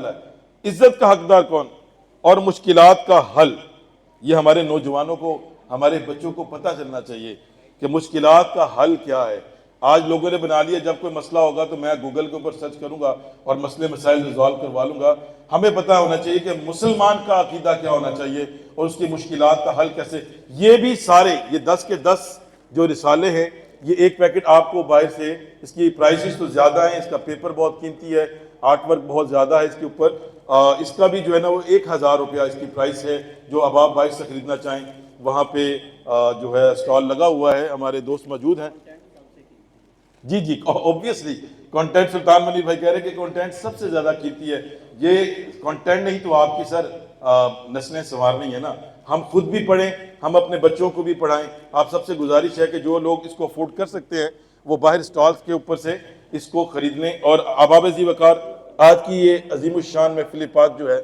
مسئلہ ہے، عزت کا حقدار کون اور مشکلات کا حل، یہ ہمارے نوجوانوں کو، ہمارے بچوں کو پتہ چلنا چاہیے کہ مشکلات کا حل کیا ہے۔ آج لوگوں نے بنا لیا جب کوئی مسئلہ ہوگا تو میں گوگل کے اوپر سرچ کروں گا اور مسئلے مسائل ریزالو کروا لوں گا۔ ہمیں پتہ ہونا چاہیے کہ مسلمان کا عقیدہ کیا ہونا چاہیے اور اس کی مشکلات کا حل کیسے۔ یہ بھی سارے، یہ 10 کے 10 جو رسالے ہیں، یہ ایک پیکٹ آپ کو باہر سے، اس کی پرائسز تو زیادہ ہیں، اس کا پیپر بہت قیمتی ہے، آرٹ ورک بہت زیادہ ہے اس کے اوپر، اس کا بھی جو ہے نا وہ 1000 روپیہ اس کی پرائس ہے۔ جو اب آپ باہر سے خریدنا چاہیں وہاں پہ جو ہے اسٹال لگا ہوا ہے، ہمارے دوست موجود ہیں۔ جی جی اوبویسلی کانٹینٹ، سلطان منیر بھائی کہہ رہے ہیں کہ کانٹینٹ سب سے زیادہ قیمتی ہے۔ یہ کانٹینٹ نہیں تو آپ کی سر نسلیں سنوارنی ہے نا۔ ہم خود بھی پڑھیں، ہم اپنے بچوں کو بھی پڑھائیں۔ آپ سب سے گزارش ہے کہ جو لوگ اس کو افورڈ کر سکتے ہیں وہ باہر اسٹالز کے اوپر سے اس کو خرید لیں۔ اور احباب ذی وقار، آج کی یہ عظیم الشان محفل پاک جو ہے،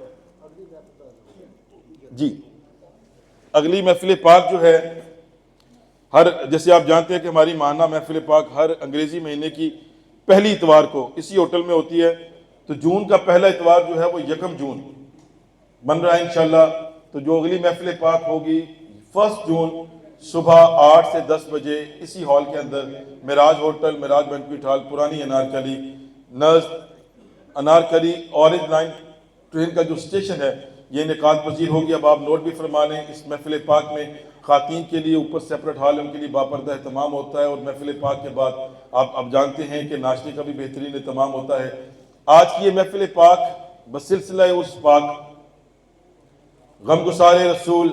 جی اگلی محفل پاک جو ہے، جیسے آپ جانتے ہیں کہ ہماری ماہانہ محفل پاک ہر انگریزی مہینے کی پہلی اتوار کو اسی ہوٹل میں ہوتی ہے۔ تو جون کا پہلا اتوار جو ہے وہ 1 جون بن رہا ہے انشاءاللہ۔ تو جو اگلی محفل پاک ہوگی 1 جون صبح 8 سے 10 بجے اسی ہال کے اندر، Meraj hotel, Meraj banquet hall, پرانی انارکلی، نزد انارکلی اورنج لائن ٹرین کا جو اسٹیشن ہے، یہ انعقاد پذیر ہوگی۔ اب آپ نوٹ بھی فرما لیں، اس محفل پاک میں خواتین کے لیے اوپر سیپریٹ ہال ہے، ان کے لیے باپردہ اہتمام ہوتا ہے، اور محفل پاک کے بعد آپ اب جانتے ہیں کہ ناشتے کا بھی بہترین اہتمام ہوتا ہے۔ آج کی یہ محفل پاک بسلسلہ اس پاک، غم گسار رسول،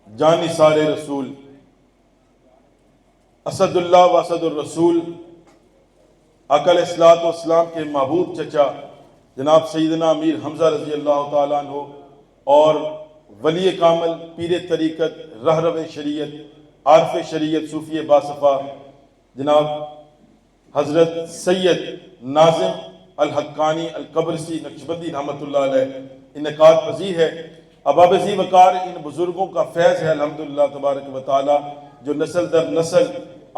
جان نثار رسول، اسد اللہ و اسد الرسول، آقا علیہ الصلوۃ والسلام کے محبوب چچا جناب سیدنا امیر حمزہ رضی اللہ تعالیٰ عنہ، اور ولی کامل، پیر طریقت، رہرو شریعت، عارف شریعت، صوفی باصفا جناب حضرت سید ناظم الحقانی القبرسی نقشبندی رحمۃ اللہ علیہ انعقاد پذیر ہے۔ احباب ذی وقار، ان بزرگوں کا فیض ہے الحمدللہ تبارک و تعالی، جو نسل در نسل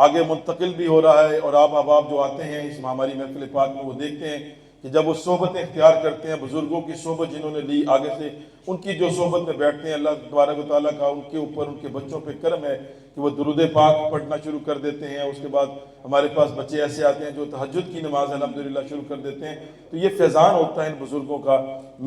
آگے منتقل بھی ہو رہا ہے۔ اور آپ احباب جو آتے ہیں اس ہماری محفل پاک میں، وہ دیکھتے ہیں کہ جب وہ صحبتیں اختیار کرتے ہیں، بزرگوں کی صحبت جنہوں نے لی آگے سے، ان کی جو صحبت میں بیٹھتے ہیں، اللہ تبارک و تعالیٰ کا ان کے اوپر، ان کے بچوں پہ کرم ہے کہ وہ درود پاک پڑھنا شروع کر دیتے ہیں۔ اس کے بعد ہمارے پاس بچے ایسے آتے ہیں جو تہجد کی نماز الحمدللہ شروع کر دیتے ہیں۔ تو یہ فیضان ہوتا ہے ان بزرگوں کا۔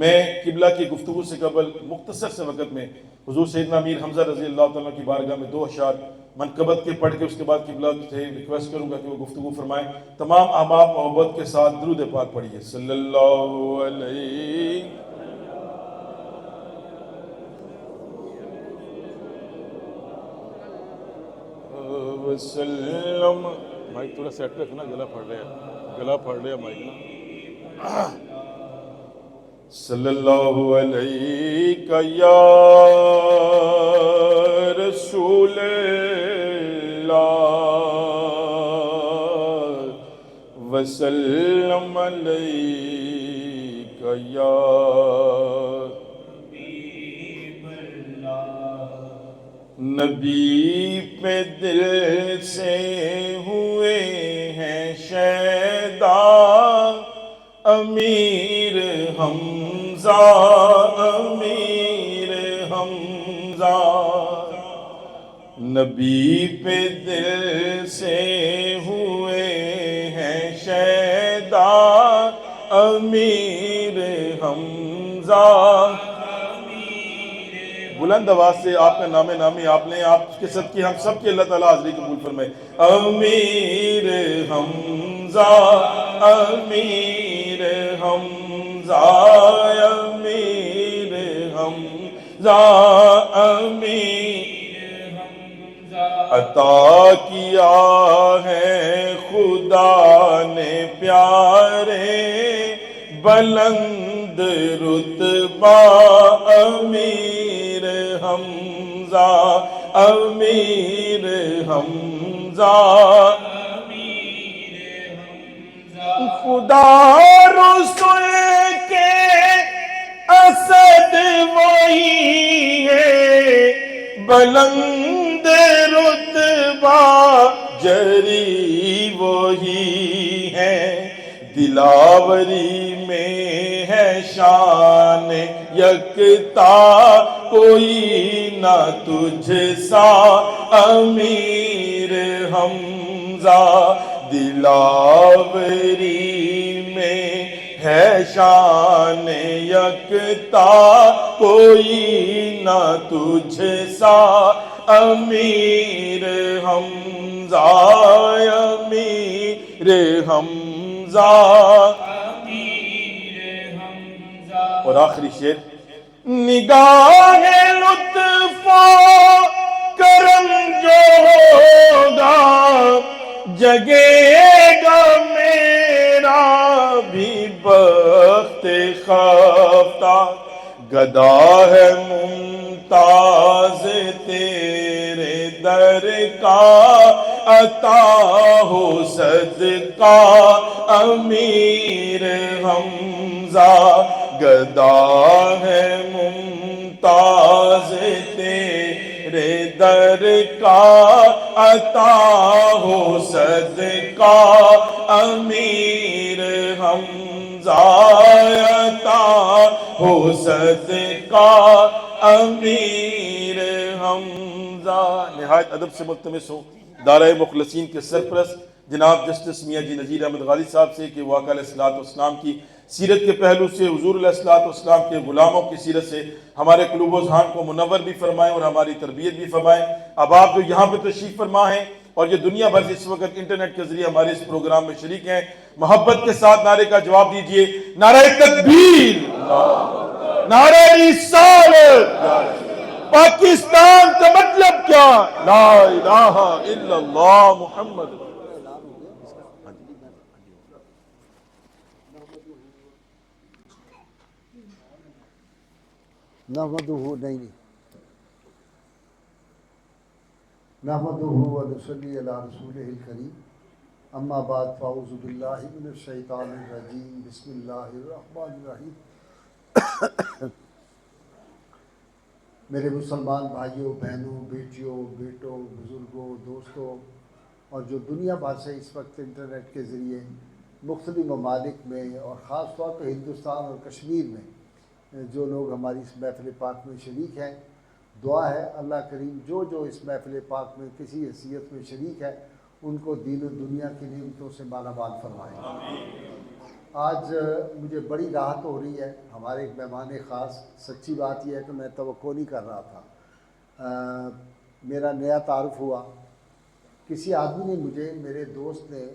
میں قبلہ کی گفتگو سے قبل مختصر سے وقت میں حضور سیدنا امیر حمزہ رضی اللہ تعالیٰ کی بارگاہ میں 2 اشعار منقبت کے پڑھ کے اس کے بعد قبلہ سے ریکویسٹ کروں گا کہ وہ گفتگو فرمائیں۔ تمام احباب محبت کے ساتھ درود پاک پڑھیے، صلی اللہ علیہ وسلم۔ مائک تھوڑا سیٹ رکھنا، گلا پھڑ رہا ہے مائک نا۔ صلی اللہ علیہ یا رسول اللہ وسلم علیہ یا نبی پہ دل سے ہوئے ہیں شیدا امیر حمزہ، امیر حمزہ، نبی پہ دل سے ہوئے ہیں شیدا امیر حمزہ۔ بلند آواز سے آپ کا نام نامی آپ لیں، آپ کے صدقے ہم سب کے اللہ تعالیٰ حاضری قبول فرمائے۔ امیر حمزہ، امیر حمزہ، امیر حمزہ، امیر حمزہ، عطا کیا ہے خدا نے پیارے بلند رتبہ امیر حمزہ، امیر حمزہ، امیر حمزہ، خدا رسول کے اسد وہی ہے، بلند رتبہ جری وہی ہے، دلاوری میں ہے شان یکتا کوئی نہ تجھ سا امیر حمزہ دلاوری میں ہے شان یکتا کوئی نہ تجھ سا امیر حمزہ امیر حمزہ اور آخری شعر نگاہ لطف و کرم جو ہوگا جگے گا میرا بھی بخت خفتہ گدا ہے ممتاز تیرے در کا عطا ہو صدقہ امیر حمزہ گدا ہے ممتاز تیرے در کا عطا ہو صدقہ امیر حمزہ عطا ہو صدقہ امیر حمزہ۔ نہایت ادب سے ملتمس ہوں دارۂ مخلصین کے سرپرست جناب جسٹس میاں جی نذیر احمد غالی صاحب سے کہ وہ آقا علیہ الصلوۃ والسلام کی سیرت کے پہلو سے، حضور علیہ الصلوۃ والسلام کے غلاموں کی سیرت سے ہمارے قلوب و ذہان کو منور بھی فرمائیں اور ہماری تربیت بھی فرمائیں۔ اب آپ جو یہاں پہ تشریف فرما ہیں اور یہ دنیا بھر سے اس وقت انٹرنیٹ کے ذریعے ہمارے اس پروگرام میں شریک ہیں، محبت کے ساتھ نعرے کا جواب دیجئے، نعرہ تکبیر، نعرہ رسالت، پاکستان کا مطلب کیا؟ لا الہ الا اللہ محمد۔ نحمدہ ونصلی علی رسولہ الکریم، اما بعد فاعوذ باللہ من الشیطان الرجیم، بسم اللہ الرحمن الرحیم۔ میرے مسلمان بھائیوں، بہنوں، بیٹیوں، بیٹوں، بزرگوں، دوستوں اور جو دنیا بھر سے اس وقت انٹرنیٹ کے ذریعے مختلف ممالک میں اور خاص طور پہ ہندوستان اور کشمیر میں جو لوگ ہماری اس محفل پاک میں شریک ہیں، دعا ہے اللہ کریم جو اس محفل پاک میں کسی حیثیت میں شریک ہے ان کو دین و دنیا کی نعمتوں سے مالا مال فرمائے۔ آج مجھے بڑی راحت ہو رہی ہے، ہمارے ایک مہمان خاص، سچی بات یہ ہے کہ میں توقع نہیں کر رہا تھا، میرا نیا تعارف ہوا، کسی آدمی نے میرے دوست نے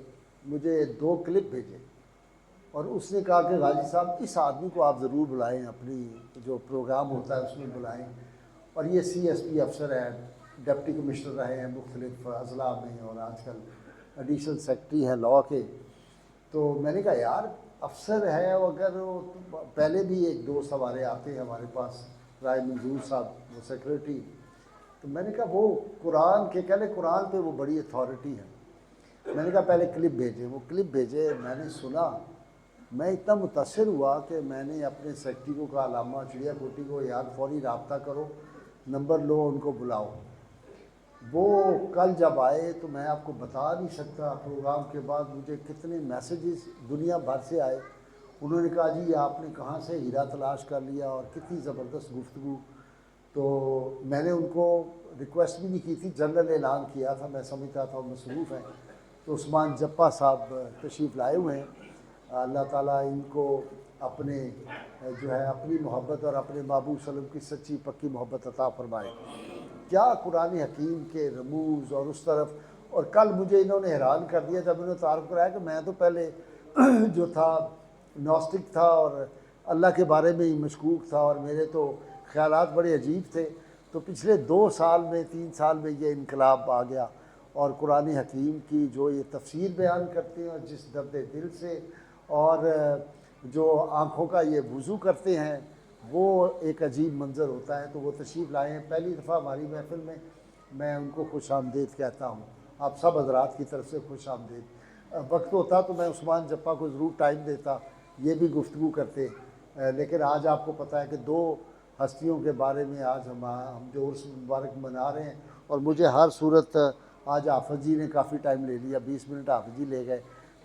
مجھے 2 کلپ بھیجے اور اس نے کہا کہ غازی صاحب اس آدمی کو آپ ضرور بلائیں، اپنی جو پروگرام ہوتا ہے اس میں بلائیں، اور یہ سی ایس پی افسر ہیں، ڈپٹی کمشنر رہے ہیں مختلف اضلاع میں اور آج کل ایڈیشنل سیکرٹری ہیں لاء کے۔ تو میں نے کہا یار افسر ہے، اگر پہلے بھی ایک دوست ہمارے آتے ہیں ہمارے پاس، رائے منظور صاحب، وہ سیکرٹری، تو میں نے کہا وہ قرآن کے کہلے قرآن پہ وہ بڑی اتھارٹی ہے۔ میں نے کہا پہلے کلپ بھیجے، وہ کلپ بھیجے، میں نے سنا، میں اتنا متاثر ہوا کہ میں نے اپنے سیکرٹری کو کہا علامہ چڑیا کوٹی کو یار فوری رابطہ کرو، نمبر لو، ان کو بلاؤ۔ وہ کل جب آئے تو میں آپ کو بتا نہیں سکتا، پروگرام کے بعد مجھے کتنے میسیجز دنیا بھر سے آئے، انہوں نے کہا جی آپ نے کہاں سے ہیرا تلاش کر لیا، اور کتنی زبردست گفتگو۔ تو میں نے ان کو ریکویسٹ بھی نہیں کی تھی، جنرل اعلان کیا تھا، میں سمجھتا تھا وہ مصروف ہیں۔ تو عثمان جپا صاحب تشریف لائے ہوئے ہیں، اللہ تعالیٰ ان کو اپنے جو ہے اپنی محبت اور اپنے محبوب صلی اللہ علیہ وسلم کی سچی پکی محبت عطا فرمائے۔ کیا قرآن حکیم کے رموز اور اس طرف، اور کل مجھے انہوں نے حیران کر دیا جب انہوں نے تعارف کرایا کہ میں تو پہلے جو تھا نوسٹک تھا اور اللہ کے بارے میں ہی مشکوک تھا، اور میرے تو خیالات بڑے عجیب تھے، تو پچھلے 2 سال میں 3 سال میں یہ انقلاب آ گیا، اور قرآن حکیم کی جو یہ تفسیر بیان کرتے ہیں اور جس درد دل سے اور جو آنکھوں کا یہ وضو کرتے ہیں، وہ ایک عجیب منظر ہوتا ہے۔ تو وہ تشریف لائے ہیں پہلی دفعہ ہماری محفل میں ان کو خوش آمدید کہتا ہوں، آپ سب حضرات کی طرف سے خوش آمدید۔ وقت ہوتا تو میں عثمان جپا کو ضرور ٹائم دیتا، یہ بھی گفتگو کرتے، لیکن آج آپ کو پتہ ہے کہ 2 ہستیوں کے بارے میں آج ہم جو عرس مبارک منا رہے ہیں، اور مجھے ہر صورت آج حافظ جی نے کافی ٹائم لے لیا، 20 منٹ حافظ جی لے گئے،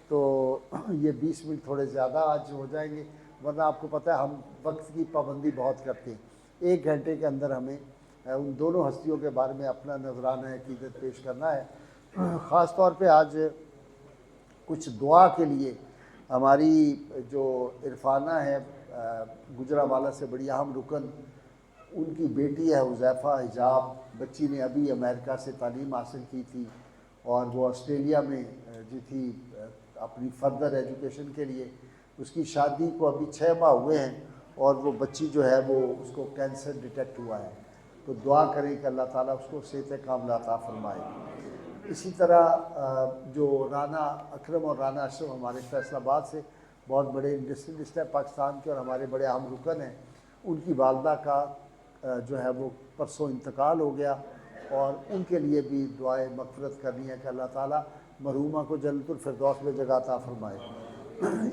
تو یہ 20 منٹ تھوڑے زیادہ آج ہو جائیں گے، ورنہ آپ کو پتہ ہے ہم وقت کی پابندی بہت کرتے ہیں، 1 گھنٹے کے اندر ہمیں ان دونوں ہستیوں کے بارے میں اپنا نذرانہ عقیدت پیش کرنا ہے۔ خاص طور پہ آج کچھ دعا کے لیے ہماری جو عرفانہ ہے گجرانوالہ سے بڑی اہم رکن، ان کی بیٹی ہے حذیفہ حجاب، بچی نے ابھی امریکہ سے تعلیم حاصل کی تھی اور وہ آسٹریلیا میں جو تھی اپنی فردر ایجوکیشن کے لیے، اس کی شادی کو ابھی 6 ماہ ہوئے ہیں اور وہ بچی جو ہے وہ اس کو کینسر ڈیٹیکٹ ہوا ہے، تو دعا کریں کہ اللہ تعالیٰ اس کو صحت کاملہ عطا فرمائے۔ اسی طرح جو رانا اکرم اور رانا اشرف ہمارے فیصل آباد سے بہت بڑے انڈسٹریلسٹ ہیں پاکستان کے اور ہمارے بڑے اہم رکن ہیں، ان کی والدہ کا جو ہے وہ پرسوں انتقال ہو گیا، اور ان کے لیے بھی دعائے مغفرت کرنی ہے کہ اللہ تعالیٰ مرحومہ کو جنت الفردوس میں جگہ عطا فرمائے۔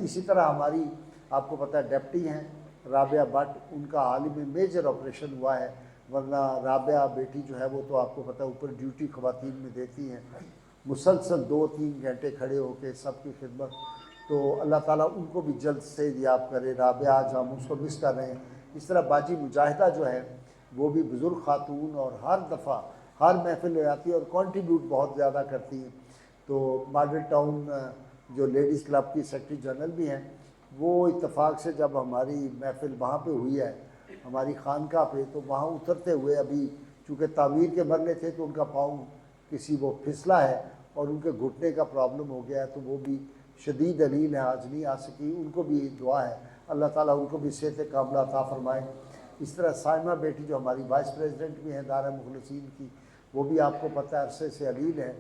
اسی طرح ہماری آپ کو پتہ ہے ڈپٹی ہیں رابعہ بٹ، ان کا حال ہی میں میجر آپریشن ہوا ہے، ورنہ رابعہ بیٹی جو ہے وہ تو آپ کو پتہ ہے اوپر ڈیوٹی خواتین میں دیتی ہیں، مسلسل 2-3 گھنٹے کھڑے ہو کے سب کی خدمت، تو اللہ تعالیٰ ان کو بھی جلد سے یاب کرے۔ رابعہ آج ہم اس کو مس کر رہے ہیں۔ اس طرح باجی مجاہدہ جو ہے وہ بھی بزرگ خاتون اور ہر دفعہ ہر محفل ہو جاتی ہے اور کنٹریبیوٹ بہت زیادہ کرتی ہیں، تو ماڈل ٹاؤن جو لیڈیز کلب کی سیکرٹری جنرل بھی ہیں، وہ اتفاق سے جب ہماری محفل وہاں پہ ہوئی ہے ہماری خانقاہ پہ، تو وہاں اترتے ہوئے ابھی چونکہ تعمیر کے مرلے تھے تو ان کا پاؤں کسی وہ پھسلا ہے اور ان کے گھٹنے کا پرابلم ہو گیا ہے، تو وہ بھی شدید علیل ہے، آج نہیں آ سکی، ان کو بھی دعا ہے اللہ تعالیٰ ان کو بھی صحت کاملہ عطا فرمائے۔ اس طرح سائمہ بیٹی جو ہماری وائس پریزیڈنٹ بھی ہیں دارہ مخلصین کی، وہ بھی آپ کو پتہ ہے عرصے سے علیل ہے،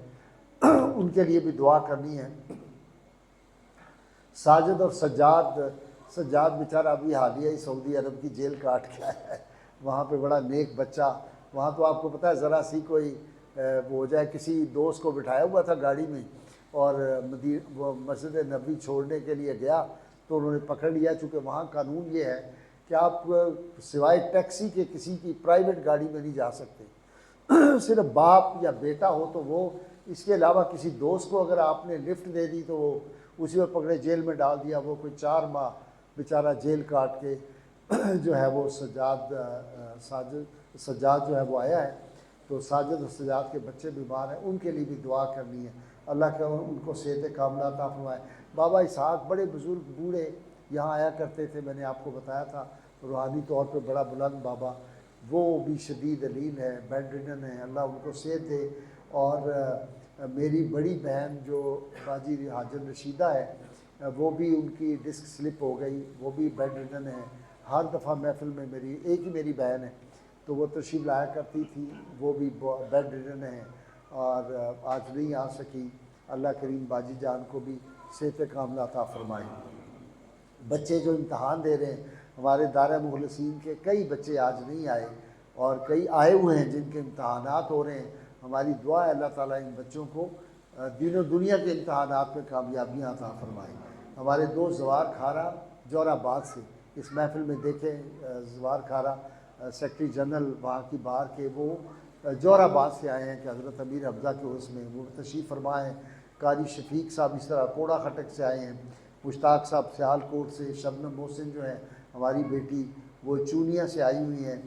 ان کے لیے بھی دعا کرنی ہے۔ ساجد اور سجاد بیچارہ ابھی حالیہ ہی سعودی عرب کی جیل کاٹ کے آیا ہے، وہاں پہ بڑا نیک بچہ، وہاں تو آپ کو پتہ ہے ذرا سی کوئی وہ ہو جائے، کسی دوست کو بٹھایا ہوا تھا گاڑی میں اور وہ مسجد نبوی چھوڑنے کے لیے گیا تو انہوں نے پکڑ لیا، چونکہ وہاں قانون یہ ہے کہ آپ سوائے ٹیکسی کے کسی کی پرائیویٹ گاڑی میں نہیں جا سکتے، صرف باپ یا بیٹا ہو تو وہ، اس کے علاوہ کسی دوست کو اگر آپ نے لفٹ دے دی تو وہ اسی وقت پکڑے جیل میں ڈال دیا، وہ کوئی 4 ماہ بیچارہ جیل کاٹ کے جو ہے وہ سجاد جو ہے وہ آیا ہے، تو ساجد اور سجاد کے بچے بیمار ہیں، ان کے لیے بھی دعا کرنی ہے، اللہ کا ان کو صحت کاملہ عطا فرمائے۔ بابا اسحاق بڑے بزرگ بوڑھے یہاں آیا کرتے تھے، میں نے آپ کو بتایا تھا، روحانی طور پہ بڑا بلند بابا، وہ بھی شدید علیل ہے، بیڈ ریڈن ہے، اللہ ان کو صحت دے۔ اور میری بڑی بہن جو باجی حاجر رشیدہ ہے، وہ بھی ان کی ڈسک سلپ ہو گئی، وہ بھی بیڈ ریڈن ہے، ہر دفعہ محفل میں ایک ہی میری بہن ہے تو وہ تشریف لایا کرتی تھی، وہ بھی بیڈ ریڈن ہے اور آج نہیں آ سکی، اللہ کریم باجی جان کو بھی صحت کاملہ عطا فرمائے۔ بچے جو امتحان دے رہے ہیں ہمارے دارہ مخلصین کے، کئی بچے آج نہیں آئے اور کئی آئے ہوئے ہیں جن کے امتحانات ہو رہے ہیں، ہماری دعا ہے اللہ تعالیٰ ان بچوں کو دین و دنیا کے امتحانات میں کامیابیاں عطا فرمائے۔ ہمارے 2 زوار کھارا جور آباد سے اس محفل میں دیکھیں، زوار کھارا سیکرٹری جنرل وہاں کی باہر کے، وہ جور آباد سے آئے ہیں کہ حضرت امیر حمزہ کے عرس میں وہ تشریف فرما ہیں۔ قاری شفیق صاحب اس طرح کوڑا خٹک سے آئے ہیں، مشتاق صاحب سیال کوٹ سے، شبنم محسن جو ہے ہماری بیٹی وہ چونیا سے آئی ہوئی ہیں،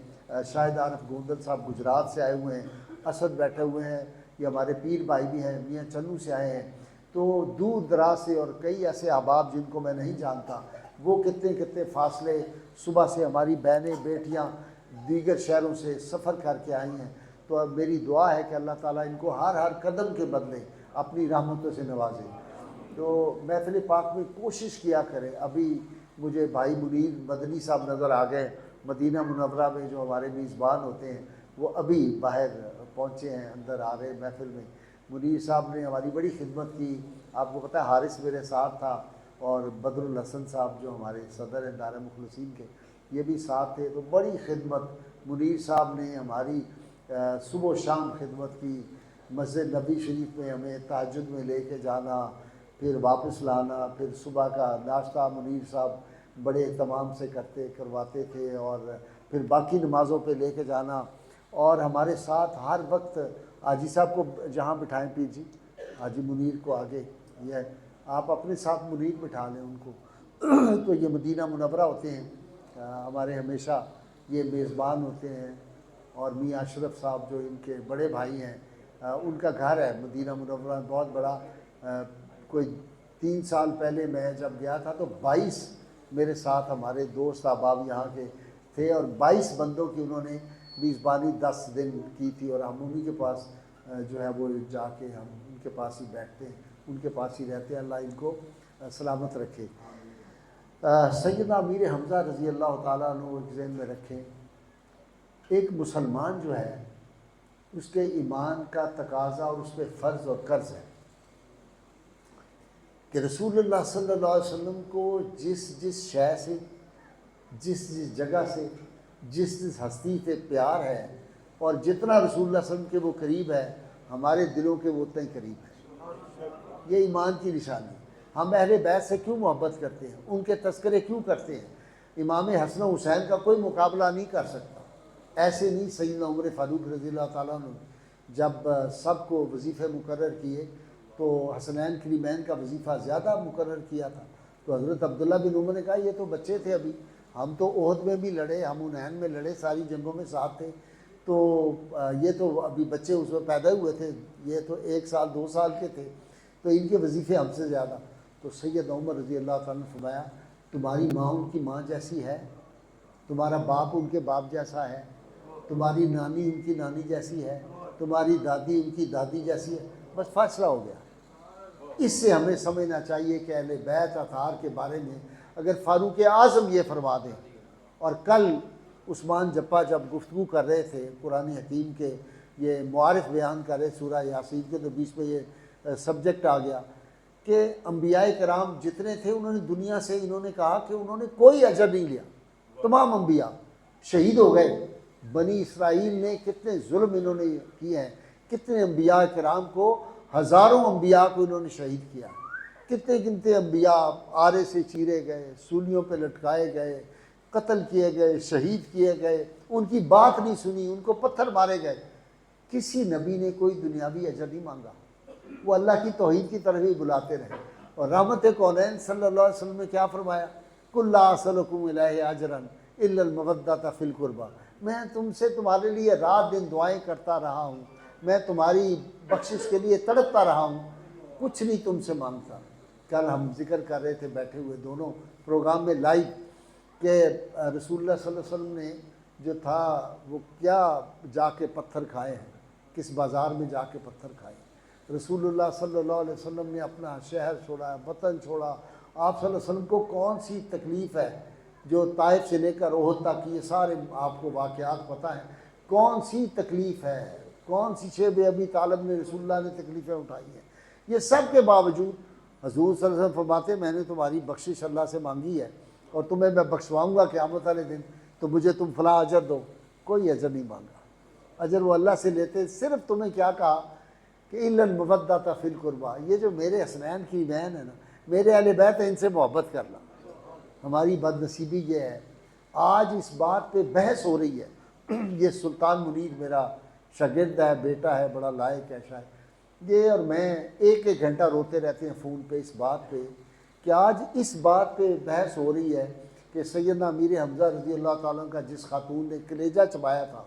شاہد عارف گوندل صاحب گجرات سے آئے ہوئے ہیں، اسد بیٹھے ہوئے ہیں، یہ ہمارے پیر بھائی بھی ہیں، میاں چنو سے آئے ہیں، تو دور دراز سے اور کئی ایسے احباب جن کو میں نہیں جانتا، وہ کتنے فاصلے صبح سے ہماری بہنیں بیٹیاں دیگر شہروں سے سفر کر کے آئی ہیں، تو اب میری دعا ہے کہ اللہ تعالیٰ ان کو ہر قدم کے بدلے اپنی رحمتوں سے نوازے۔ تو محفل پاک میں کوشش کیا کریں، ابھی مجھے بھائی منیر مدنی صاحب نظر آ گئے مدینہ منورہ میں، جو ہمارے میزبان ہوتے ہیں، وہ ابھی باہر پہنچے ہیں، اندر آ رہے محفل میں۔ منیر صاحب نے ہماری بڑی خدمت کی، آپ کو پتہ ہے حارث میرے ساتھ تھا اور بدر الحسن صاحب جو ہمارے صدر ہیں دارہ مخلصین کے، یہ بھی ساتھ تھے، تو بڑی خدمت منیر صاحب نے ہماری صبح و شام خدمت کی، مسجد نبی شریف میں ہمیں تہجد میں لے کے جانا، پھر واپس لانا، پھر صبح کا ناشتہ منیر صاحب بڑے اہتمام سے کرواتے تھے، اور پھر باقی نمازوں پہ لے کے جانا، اور ہمارے ساتھ ہر وقت حاجی صاحب کو جہاں بٹھائیں پیر جی، حاجی منیر کو آگے، یہ آپ اپنے ساتھ منیر بٹھا لیں ان کو، تو یہ مدینہ منورہ ہوتے ہیں، ہمارے ہمیشہ یہ میزبان ہوتے ہیں، اور میاں اشرف صاحب جو ان کے بڑے بھائی ہیں، ان کا گھر ہے مدینہ منورہ بہت بڑا۔ کوئی 3 سال پہلے میں جب گیا تھا تو 22 میرے ساتھ ہمارے دوست احباب یہاں کے تھے، اور 22 بندوں کی انہوں نے میزبانی 10 دن کی تھی، اور ہم انہیں کے پاس جو ہے وہ جا کے ہم ان کے پاس ہی بیٹھتے ہیں، ان کے پاس ہی رہتے ہیں، اللہ ان کو سلامت رکھے۔ سیدنا امیر حمزہ رضی اللہ تعالیٰ عنہ ایک ذہن میں رکھیں، ایک مسلمان جو ہے اس کے ایمان کا تقاضا اور اس پہ فرض اور قرض ہے کہ رسول اللہ صلی اللہ علیہ وسلم کو جس شے سے، جس جگہ سے، جس ہستی سے پیار ہے، اور جتنا رسول اللہ صلی اللہ علیہ وسلم کے وہ قریب ہے، ہمارے دلوں کے وہ اتنا ہی قریب ہے۔ یہ ایمان کی نشانی ہے۔ ہم اہل بیت سے کیوں محبت کرتے ہیں، ان کے تذکرے کیوں کرتے ہیں؟ امام حسن و حسین کا کوئی مقابلہ نہیں کر سکتا۔ ایسے نہیں، سیدنا عمر فاروق رضی اللہ تعالیٰ عنہ جب سب کو وظیفے مقرر کیے تو حسنین کریمین کا وظیفہ زیادہ مقرر کیا تھا، تو حضرت عبداللہ بن عمر نے کہا یہ تو بچے تھے ابھی، ہم تو احد میں بھی لڑے، ہم حنین میں لڑے، ساری جنگوں میں ساتھ تھے، تو یہ تو ابھی بچے اس میں پیدا ہوئے تھے، یہ تو 1 سال 2 سال کے تھے، تو ان کے وظیفے ہم سے زیادہ۔ تو سید عمر رضی اللہ تعالیٰ نے فرمایا تمہاری ماں ان کی ماں جیسی ہے، تمہارا باپ ان کے باپ جیسا ہے، تمہاری نانی ان کی نانی جیسی ہے، تمہاری دادی ان کی دادی جیسی ہے، بس فاصلہ ہو گیا۔ اس سے ہمیں سمجھنا چاہیے کہ اہل بیت اطہار کے بارے میں اگر فاروق اعظم یہ فرما دیں، اور کل عثمان جپا جب گفتگو کر رہے تھے قرآن حکیم کے، یہ معارف بیان کر رہے سورہ یاسین کے، تو بیچ میں یہ سبجیکٹ آ گیا کہ انبیاء کرام جتنے تھے انہوں نے دنیا سے، انہوں نے کہا کہ انہوں نے کوئی اجر نہیں لیا، تمام انبیاء شہید ہو گئے۔ بنی اسرائیل نے کتنے ظلم انہوں نے کیے ہیں، کتنے انبیاء کرام کو، ہزاروں انبیاء کو انہوں نے شہید کیا، کتنے گنتے انبیاء آرے سے چیرے گئے، سولیوں پہ لٹکائے گئے، قتل کیے گئے، شہید کیے گئے، ان کی بات نہیں سنی، ان کو پتھر مارے گئے۔ کسی نبی نے کوئی دنیاوی اجر نہیں مانگا، وہ اللہ کی توحید کی طرف ہی بلاتے رہے۔ اور رحمت کونین صلی اللہ علیہ وسلم نے کیا فرمایا؟ قُلْ لَا أَسْأَلُكُمْ عَلَيْهِ أَجْرًا إِلَّا الْمَوَدَّةَ فِي الْقُرْبَى، میں تم سے تمہارے لیے رات دن دعائیں کرتا رہا ہوں، میں تمہاری بخشش کے لیے تڑپتا رہا ہوں، کچھ نہیں تم سے مانگتا۔ کل ہم ذکر کر رہے تھے بیٹھے ہوئے دونوں پروگرام میں لائیو کہ رسول اللہ صلی اللہ علیہ وسلم نے جو تھا وہ کیا جا کے پتھر کھائے ہیں، کس بازار میں جا کے پتھر کھائے ہیں۔ رسول اللہ صلی اللہ علیہ وسلم نے اپنا شہر چھوڑا، وطن چھوڑا، آپ صلی اللہ علیہ وسلم کو کون سی تکلیف ہے جو طائف سے لے کر احد تک، یہ سارے آپ کو واقعات پتہ ہیں، کون سی تکلیف ہے، کون سی شیب ابی طالب نے رسول اللہ نے تکلیفیں اٹھائی ہیں۔ یہ سب کے باوجود حضور صلی اللہ علیہ وسلم فرماتے میں نے تمہاری بخشش اللہ سے مانگی ہے اور تمہیں میں بخشواؤں گا قیامت والے دن، تو مجھے تم فلاں اجر دو۔ کوئی اجر نہیں مانگا، اجر وہ اللہ سے لیتے، صرف تمہیں کیا کہا کہ اِلَّا الْمَوَدَّةَ فِي الْقُرْبَى، یہ جو میرے حسنین کی بہن ہے نا، میرے اہل بیت ہیں، ان سے محبت کرنا۔ ہماری بد نصیبی یہ ہے، آج اس بات پہ بحث ہو رہی ہے۔ یہ سلطان منیر میرا شاگرد ہے، بیٹا ہے، بڑا لائق ہے شاید، یہ اور میں ایک گھنٹہ روتے رہتے ہیں فون پہ اس بات پہ کہ آج اس بات پہ بحث ہو رہی ہے کہ سیدنا امیر حمزہ رضی اللہ تعالیٰ کا جس خاتون نے کلیجہ چبایا تھا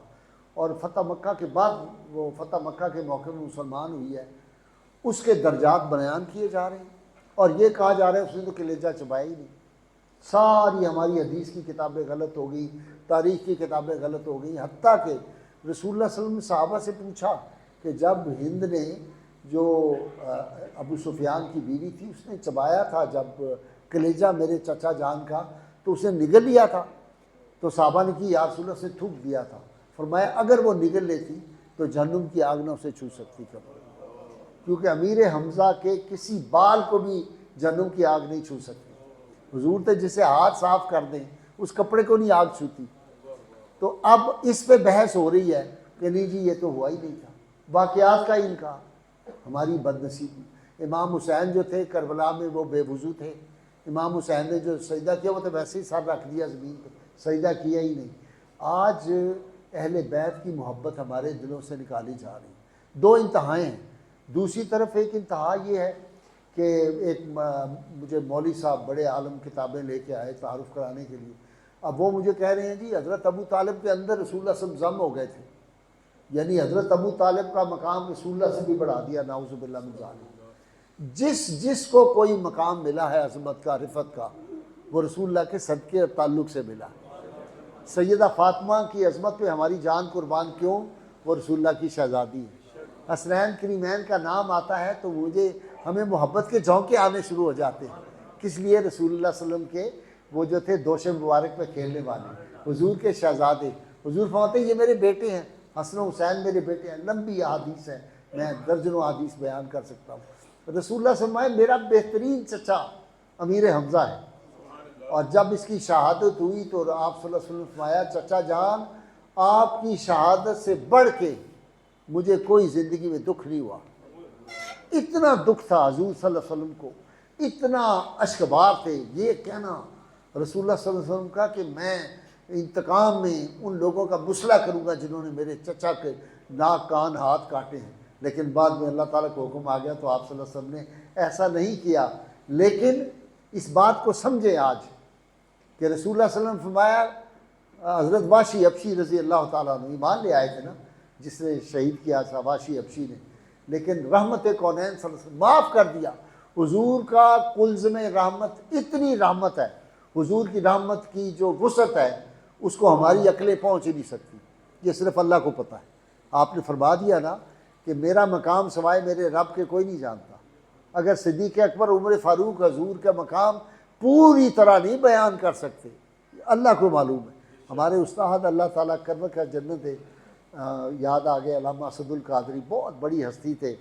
اور فتح مکہ کے بعد وہ فتح مکہ کے موقع میں مسلمان ہوئی ہے، اس کے درجات بیان کیے جا رہے ہیں، اور یہ کہا جا رہا ہے اس نے تو کلیجہ چبایا ہی نہیں۔ ساری ہماری حدیث کی کتابیں غلط ہو گئی، تاریخ کی کتابیں غلط ہو گئی، حتیٰ کہ رسول اللہ صلی اللہ علیہ وسلم نے صحابہ سے پوچھا کہ جب ہند نے جو ابو سفیان کی بیوی تھی اس نے چبایا تھا جب کلیجہ میرے چچا جان کا، تو اسے نگل لیا تھا، تو صحابہ نے کی یا رسول اللہ سے تھوک دیا تھا۔ فرمایا اگر وہ نگل لیتی تو جہنم کی آگ نہ اسے چھو سکتی کبھی، کیونکہ امیر حمزہ کے کسی بال کو بھی جہنم کی آگ نہیں چھو سکتی۔ حضور تو جسے ہاتھ صاف کر دیں اس کپڑے کو نہیں آگ چھوتی۔ تو اب اس پہ بحث ہو رہی ہے کہ نہیں جی یہ تو ہوا ہی نہیں تھا، واقعات کا انکار، ہماری بد نصیبی۔ امام حسین جو تھے کربلا میں وہ بے وضو تھے، امام حسین نے جو سجدہ کیا وہ تو ویسے ہی سر رکھ دیا زمین پہ، سجدہ کیا ہی نہیں۔ آج اہل بیت کی محبت ہمارے دلوں سے نکالی جا رہی ہے۔ دو انتہائیں ہیں، دوسری طرف ایک انتہا یہ ہے کہ ایک مجھے مولوی صاحب بڑے عالم کتابیں لے کے آئے تعارف کرانے کے لیے. اب وہ مجھے کہہ رہے ہیں جی حضرت ابو طالب کے اندر رسول اللہ صلی اللہ علیہ وسلم ضم ہو گئے تھے، یعنی حضرت ابو طالب کا مقام رسول اللہ سے بھی بڑھا دیا، نعوذ باللہ من ذالک. جس کو کوئی مقام ملا ہے عظمت کا، رفعت کا، وہ رسول اللہ کے صدقے اور تعلق سے ملا. سیدہ فاطمہ کی عظمت پہ ہماری جان قربان کیوں؟ وہ رسول اللہ کی شہزادی ہے. حسنین کریمین کا نام آتا ہے تو ہمیں محبت کے جھونکے آنے شروع ہو جاتے ہیں. کس لیے؟ رسول اللہ صلی اللہ علیہ وسلم کے وہ جو تھے دوش مبارک پہ کھیلنے والے، حضور کے شہزادے. حضور فرماتے ہیں یہ میرے بیٹے ہیں، حسن و حسین میرے بیٹے ہیں. لمبی احادیث ہیں، میں درجنوں احادیث بیان کر سکتا ہوں. رسول اللہ صلی اللہ علیہ وسلم میرا بہترین چچا امیر حمزہ ہے، اور جب اس کی شہادت ہوئی تو آپ صلی اللہ علیہ وسلم فرمایا چچا جان آپ کی شہادت سے بڑھ کے مجھے کوئی زندگی میں دکھ نہیں ہوا. اتنا دکھ تھا حضور صلی اللہ علیہ وسلم کو، اتنا اشکبار تھے. یہ کہنا رسول اللہ صلی اللہ علیہ وسلم کا کہ میں انتقام میں ان لوگوں کا مسئلہ کروں گا جنہوں نے میرے چچا کے ناک کان ہاتھ کاٹے ہیں. لیکن بعد میں اللہ تعالیٰ کو حکم آ گیا تو آپ صلی اللہ علیہ وسلم نے ایسا نہیں کیا. لیکن اس بات کو سمجھیں آج کہ رسول اللہ صلی اللہ علیہ وسلم فرمایا حضرت واشی حبشی رضی اللہ تعالیٰ عنہ ایمان لے آئے تھے نا، جس نے شہید کیا تھا واشی حبشی نے، لیکن رحمت کونین صلی اللہ علیہ وسلم معاف کر دیا. حضور کا کلزم رحمت اتنی رحمت ہے، حضور کی رحمت کی جو وسعت ہے اس کو ہماری عقلیں پہنچ ہی نہیں سکتی. یہ صرف اللہ کو پتہ ہے. آپ نے فرما دیا نا کہ میرا مقام سوائے میرے رب کے کوئی نہیں جانتا. اگر صدیق اکبر عمر فاروق حضور کا مقام پوری طرح نہیں بیان کر سکتے، اللہ کو معلوم ہے. ہمارے استاد اللہ تعالیٰ کرم کا جنت ہے، یاد آ گئے علامہ اسد القادری، بہت بڑی ہستی تھے،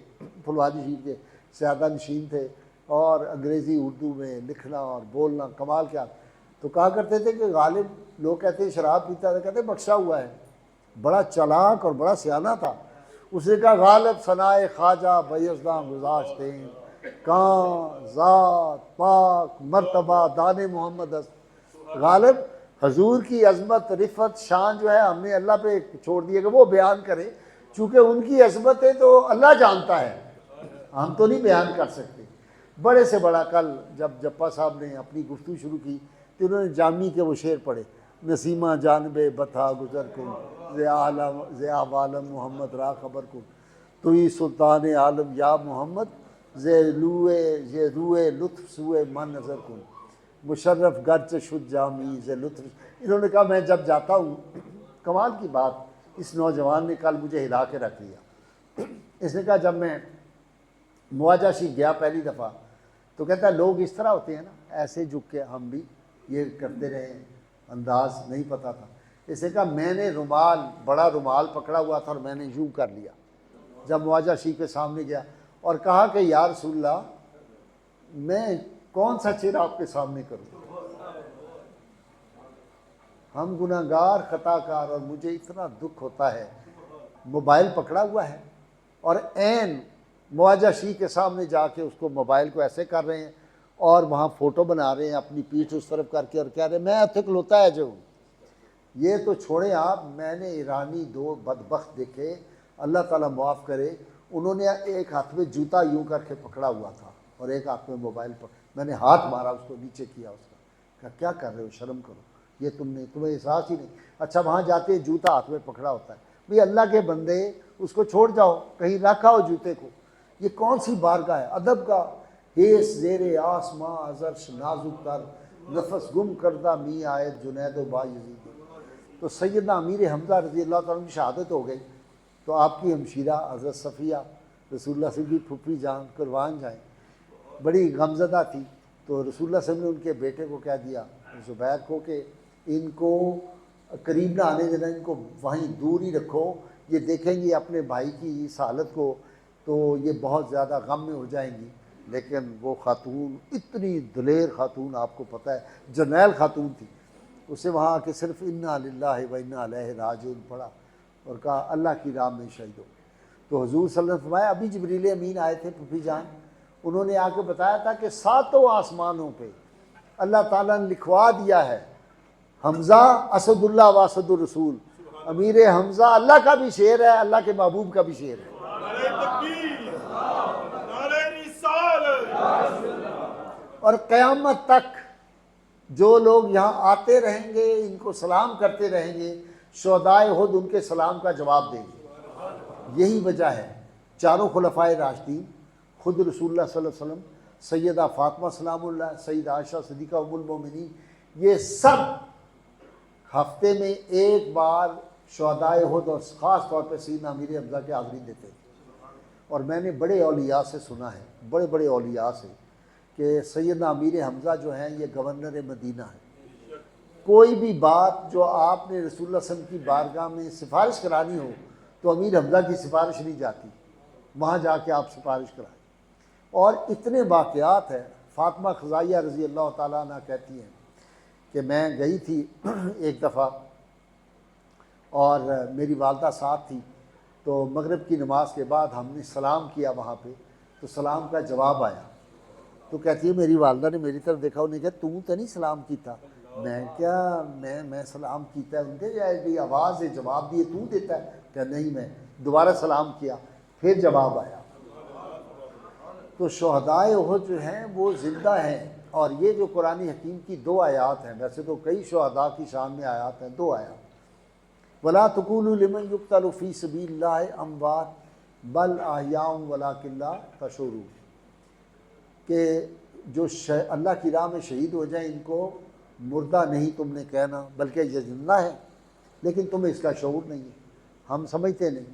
پھلواری شریف کے سیادہ نشین تھے، اور انگریزی اردو میں لکھنا اور بولنا کمال کیا. تو کہا کرتے تھے کہ غالب، لوگ کہتے ہیں شراب پیتا تھا، کہتے بخشا ہوا ہے. بڑا چالاک اور بڑا سیانہ تھا. اس نے کہا غالب ثنائے خواجہ بیزداں گذاشتے ہیں، کان ذات پاک مرتبہ دان محمد است. غالب حضور کی عظمت رفعت شان جو ہے ہم نے اللہ پہ چھوڑ دیا کہ وہ بیان کرے، چونکہ ان کی عظمت ہے تو اللہ جانتا ہے، ہم تو نہیں بیان کر سکتے. بڑے سے بڑا کل جب جپا صاحب نے اپنی گفتگو شروع کی تو انہوں نے جامی کے وہ شعر پڑھے، نسیمہ جانب بتا گزر کن ضیا عالم محمد را خبر کن، توی سلطان عالم یا محمد یہ روئے لطف سوئے من نظر کن، مشرف گرچ شد جامی ز لطف. انہوں نے کہا میں جب جاتا ہوں، کمال کی بات، اس نوجوان نے کل مجھے ہلا کے رکھ دیا. اس نے کہا جب میں مواجہ شیخ گیا پہلی دفعہ تو کہتا ہے لوگ اس طرح ہوتے ہیں نا، ایسے جھک کے ہم بھی یہ کرتے رہے، انداز نہیں پتہ تھا. اس نے کہا میں نے رومال، بڑا رومال پکڑا ہوا تھا اور میں نے یوں کر لیا جب مواجہ شیخ کے سامنے گیا، اور کہا کہ یا رسول اللہ میں کون سا چہرہ آپ کے سامنے کروں، ہم گناہ گار خطا کار، اور مجھے اتنا دکھ ہوتا ہے. موبائل پکڑا ہوا ہے اور عین مواجہ شیخ کے سامنے جا کے اس کو موبائل کو ایسے کر رہے ہیں اور وہاں فوٹو بنا رہے ہیں اپنی پیٹھ اس طرف کر کے، اور کہہ رہے ہیں میں اتھک لوتا ہے جو. یہ تو چھوڑیں آپ، میں نے ایرانی دو بدبخت دیکھے، اللہ تعالیٰ معاف کرے، انہوں نے ایک ہاتھ میں جوتا یوں کر کے پکڑا ہوا تھا اور ایک ہاتھ میں موبائل پر. میں نے ہاتھ مارا اس کو، نیچے کیا اس کا، کہا کیا کر رہے ہو، شرم کرو، یہ تمہیں احساس ہی نہیں. اچھا وہاں جاتے جوتا ہاتھ میں پکڑا ہوتا ہے، بھئی اللہ کے بندے اس کو چھوڑ جاؤ، کہیں رکھا ہو جوتے کو. یہ کون سی بارگاہ ہے ادب کا؟ ہیس زیر آسماں ازرش نازک کر، نفس گم کردہ می آیت جنید و بایزید. تو سیدنا امیر حمزہ رضی اللہ تعالیٰ کی شہادت ہو گئی تو آپ کی ہمشیرہ حضرت صفیہ رسول اللہ صلی اللہ علیہ وسلم کی پھوپھی جان قربان جائیں بڑی غمزدہ تھی. تو رسول اللہ صلی اللہ علیہ وسلم نے ان کے بیٹے کو کہہ دیا زبیر کو کہ ان کو قریب نہ آنے دینا، ان کو وہیں دور ہی رکھو، یہ دیکھیں گی اپنے بھائی کی اس حالت کو تو یہ بہت زیادہ غم میں ہو جائیں گی. لیکن وہ خاتون اتنی دلیر خاتون، آپ کو پتہ ہے جرنیل خاتون تھی، اسے وہاں آ کے صرف انا للہ و انا الیہ راجعون پڑھا اور کہا اللہ کی راہ میں شہید ہو. تو حضور صلی اللہ علیہ وسلم فرمایا ابھی جبریل امین آئے تھے پھوپھی جان، انہوں نے آ کے بتایا تھا کہ 7 آسمانوں پہ اللہ تعالیٰ نے لکھوا دیا ہے حمزہ اسد اللہ و اسد الرسول. امیر حمزہ اللہ کا بھی شعر ہے، اللہ کے محبوب کا بھی شعر ہے. اور قیامت تک جو لوگ یہاں آتے رہیں گے ان کو سلام کرتے رہیں گے، شہدائے احد ان کے سلام کا جواب دیں گے۔ یہی وجہ ہے چاروں خلفائے راشدین، خود رسول اللہ صلی اللہ علیہ وسلم، سیدہ فاطمہ سلام اللہ، سیدہ عائشہ صدیقہ ام المومنین، یہ سب ہفتے میں ایک بار شہدائے احد اور خاص طور پہ سیدنا امیر حمزہ کے حاضری دیتے تھے۔ اور میں نے بڑے اولیاء سے سنا ہے، بڑے بڑے اولیاء سے، کہ سیدنا امیر حمزہ جو ہیں یہ گورنر مدینہ ہے۔ کوئی بھی بات جو آپ نے رسول اللہ صلی اللہ علیہ وسلم کی بارگاہ میں سفارش کرانی ہو تو امیر حمزہ کی سفارش نہیں جاتی، وہاں جا کے آپ سفارش کرائیں۔ اور اتنے واقعات ہیں، فاطمہ خزائیہ رضی اللہ تعالیٰ عنہ کہتی ہیں کہ میں گئی تھی ایک دفعہ اور میری والدہ ساتھ تھی، تو مغرب کی نماز کے بعد ہم نے سلام کیا وہاں پہ، تو سلام کا جواب آیا، تو کہتی ہے میری والدہ نے میری طرف دیکھا، انہیں کہا تو نہیں سلام کیتا؟ میں کیا میں سلام کیتا ہے؟ ان کے یہ آواز ہے جواب دیے تو دیتا ہے؟ کہ نہیں، میں دوبارہ سلام کیا، پھر جواب آیا۔ تو شہدائے احد جو ہیں وہ زندہ ہیں، اور یہ جو قرآن حکیم کی دو آیات ہیں، ویسے تو کئی شہداء کی شان میں آیات ہیں، دو آیات، وَلَا تَقُولُوا لِمَنْ يُقْتَلُ فِي سَبِيلِ اللَّهِ أَمْوَاتٌ بَلْ أَحْيَاءٌ وَلَٰكِن لَا تَشْعُرُونَ، کہ جو اللہ کی راہ میں شہید ہو جائیں ان کو مردہ نہیں تم نے کہنا، بلکہ یہ زندہ ہے، لیکن تمہیں اس کا شعور نہیں ہے، ہم سمجھتے نہیں۔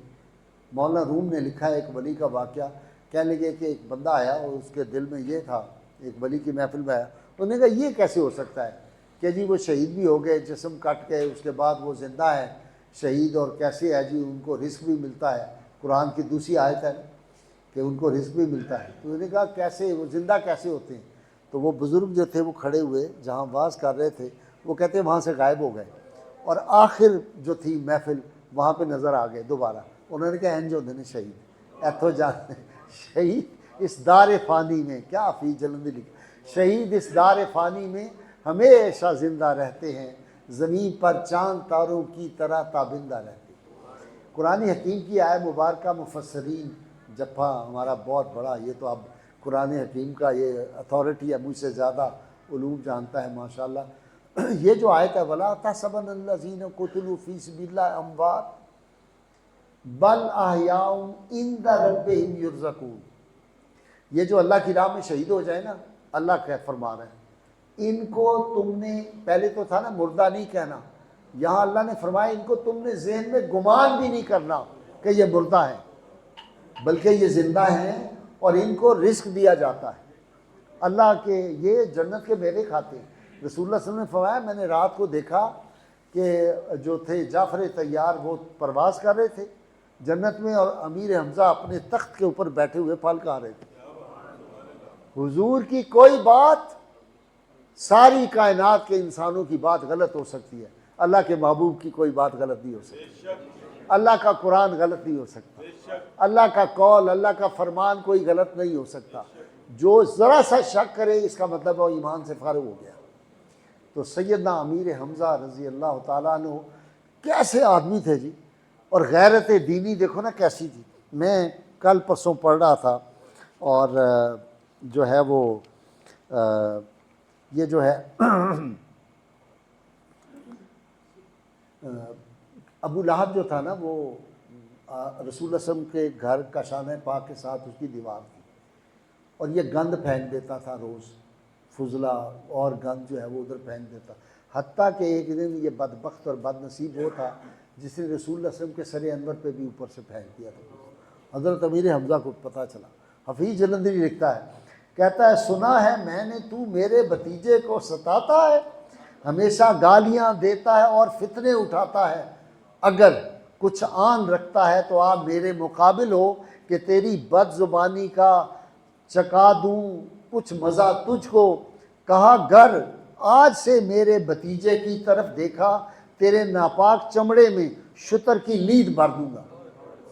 مولانا روم نے لکھا ہے ایک ولی کا واقعہ، کہنے لگے کہ ایک بندہ آیا اور اس کے دل میں یہ تھا، ایک ولی کی محفل میں آیا، انہوں نے کہا یہ کیسے ہو سکتا ہے کہ جی وہ شہید بھی ہو گئے، جسم کٹ گئے، اس کے بعد وہ زندہ ہے شہید، اور کیسے ہے جی ان کو رزق بھی ملتا ہے، قرآن کی دوسری آیت ہے کہ ان کو رزق بھی ملتا ہے۔ تو انہوں نے کہا کیسے وہ زندہ کیسے ہوتے ہیں؟ تو وہ بزرگ جو تھے وہ کھڑے ہوئے جہاں واز کر رہے تھے، وہ کہتے ہیں وہاں سے غائب ہو گئے، اور آخر جو تھی محفل وہاں پہ نظر آ گئے دوبارہ۔ انہوں نے کہا انج ہوندے نے شہید، ایتھوں جانے شہید اس دار فانی میں، کیا فی جلندی لکھا، شہید اس دار فانی میں ہمیشہ زندہ رہتے ہیں، زمین پر چاند تاروں کی طرح تابندہ رہتے ہیں۔ قرآن حکیم کی آیت مبارکہ مفسرین، جپا ہمارا بہت بڑا، یہ تو اب قرآن حکیم کا یہ اتھارٹی ہے، مجھ سے زیادہ علوم جانتا ہے ماشاءاللہ۔ یہ جو آیت ہے وَلَا تَحْسَبَنَّ الَّذِينَ قُتِلُوا فِي سَبِيلِ اللَّهِ أَمْوَاتٌ بَلْ أَحْيَاءٌ عِندَ رَبِّهِمْ يُرْزَقُونَ، یہ جو اللہ کی راہ میں شہید ہو جائے نا، اللہ کا فرما رہا ہے، ان کو تم نے، پہلے تو تھا نا مردہ نہیں کہنا، یہاں اللہ نے فرمایا ان کو تم نے ذہن میں گمان بھی نہیں کرنا کہ یہ مردہ ہیں، بلکہ یہ زندہ ہیں اور ان کو رزق دیا جاتا ہے اللہ کے، یہ جنت کے میوے کھاتے ہیں۔ رسول اللہ صلی اللہ علیہ وسلم نے فرمایا میں نے رات کو دیکھا کہ جو تھے جعفر طیار وہ پرواز کر رہے تھے جنت میں، اور امیر حمزہ اپنے تخت کے اوپر بیٹھے ہوئے پھل کھا رہے تھے۔ حضور کی کوئی بات، ساری کائنات کے انسانوں کی بات غلط ہو سکتی ہے، اللہ کے محبوب کی کوئی بات غلط نہیں ہو سکتی، اللہ کا قرآن غلط نہیں ہو سکتا، اللہ کا قول، اللہ کا فرمان کوئی غلط نہیں ہو سکتا۔ جو ذرا سا شک کرے اس کا مطلب وہ ایمان سے فارغ ہو گیا۔ تو سیدنا امیر حمزہ رضی اللہ تعالیٰ عنہ کیسے آدمی تھے جی، اور غیرت دینی دیکھو نا کیسی تھی۔ میں کل پرسوں پڑھ رہا تھا، اور جو ہے وہ یہ جو ہے ابو لہب جو تھا نا، وہ رسول اللہ صلی اللہ علیہ وسلم کے گھر کا شانہ پاک کے ساتھ اس کی دیوار تھی، اور یہ گند پھینک دیتا تھا روز، فضلہ اور گند جو ہے وہ ادھر پھینک دیتا، حتیٰ کہ ایک دن یہ بدبخت اور بد نصیب وہ تھا جس نے رسول اللہ صلی اللہ علیہ وسلم کے سر انور پہ بھی اوپر سے پھینک دیا تھا۔ حضرت امیر حمزہ کو پتہ چلا، حفیظ جلندری لکھتا ہے، کہتا ہے سنا ہے میں نے تو میرے بھتیجے کو ستاتا ہے، ہمیشہ گالیاں دیتا ہے اور فتنے اٹھاتا ہے، اگر کچھ آن رکھتا ہے تو آپ میرے مقابل ہو کہ تیری بد زبانی کا چکا دوں کچھ مزہ تجھ کو، کہا گر آج سے میرے بھتیجے کی طرف دیکھا تیرے ناپاک چمڑے میں شتر کی لید بھر دوں گا،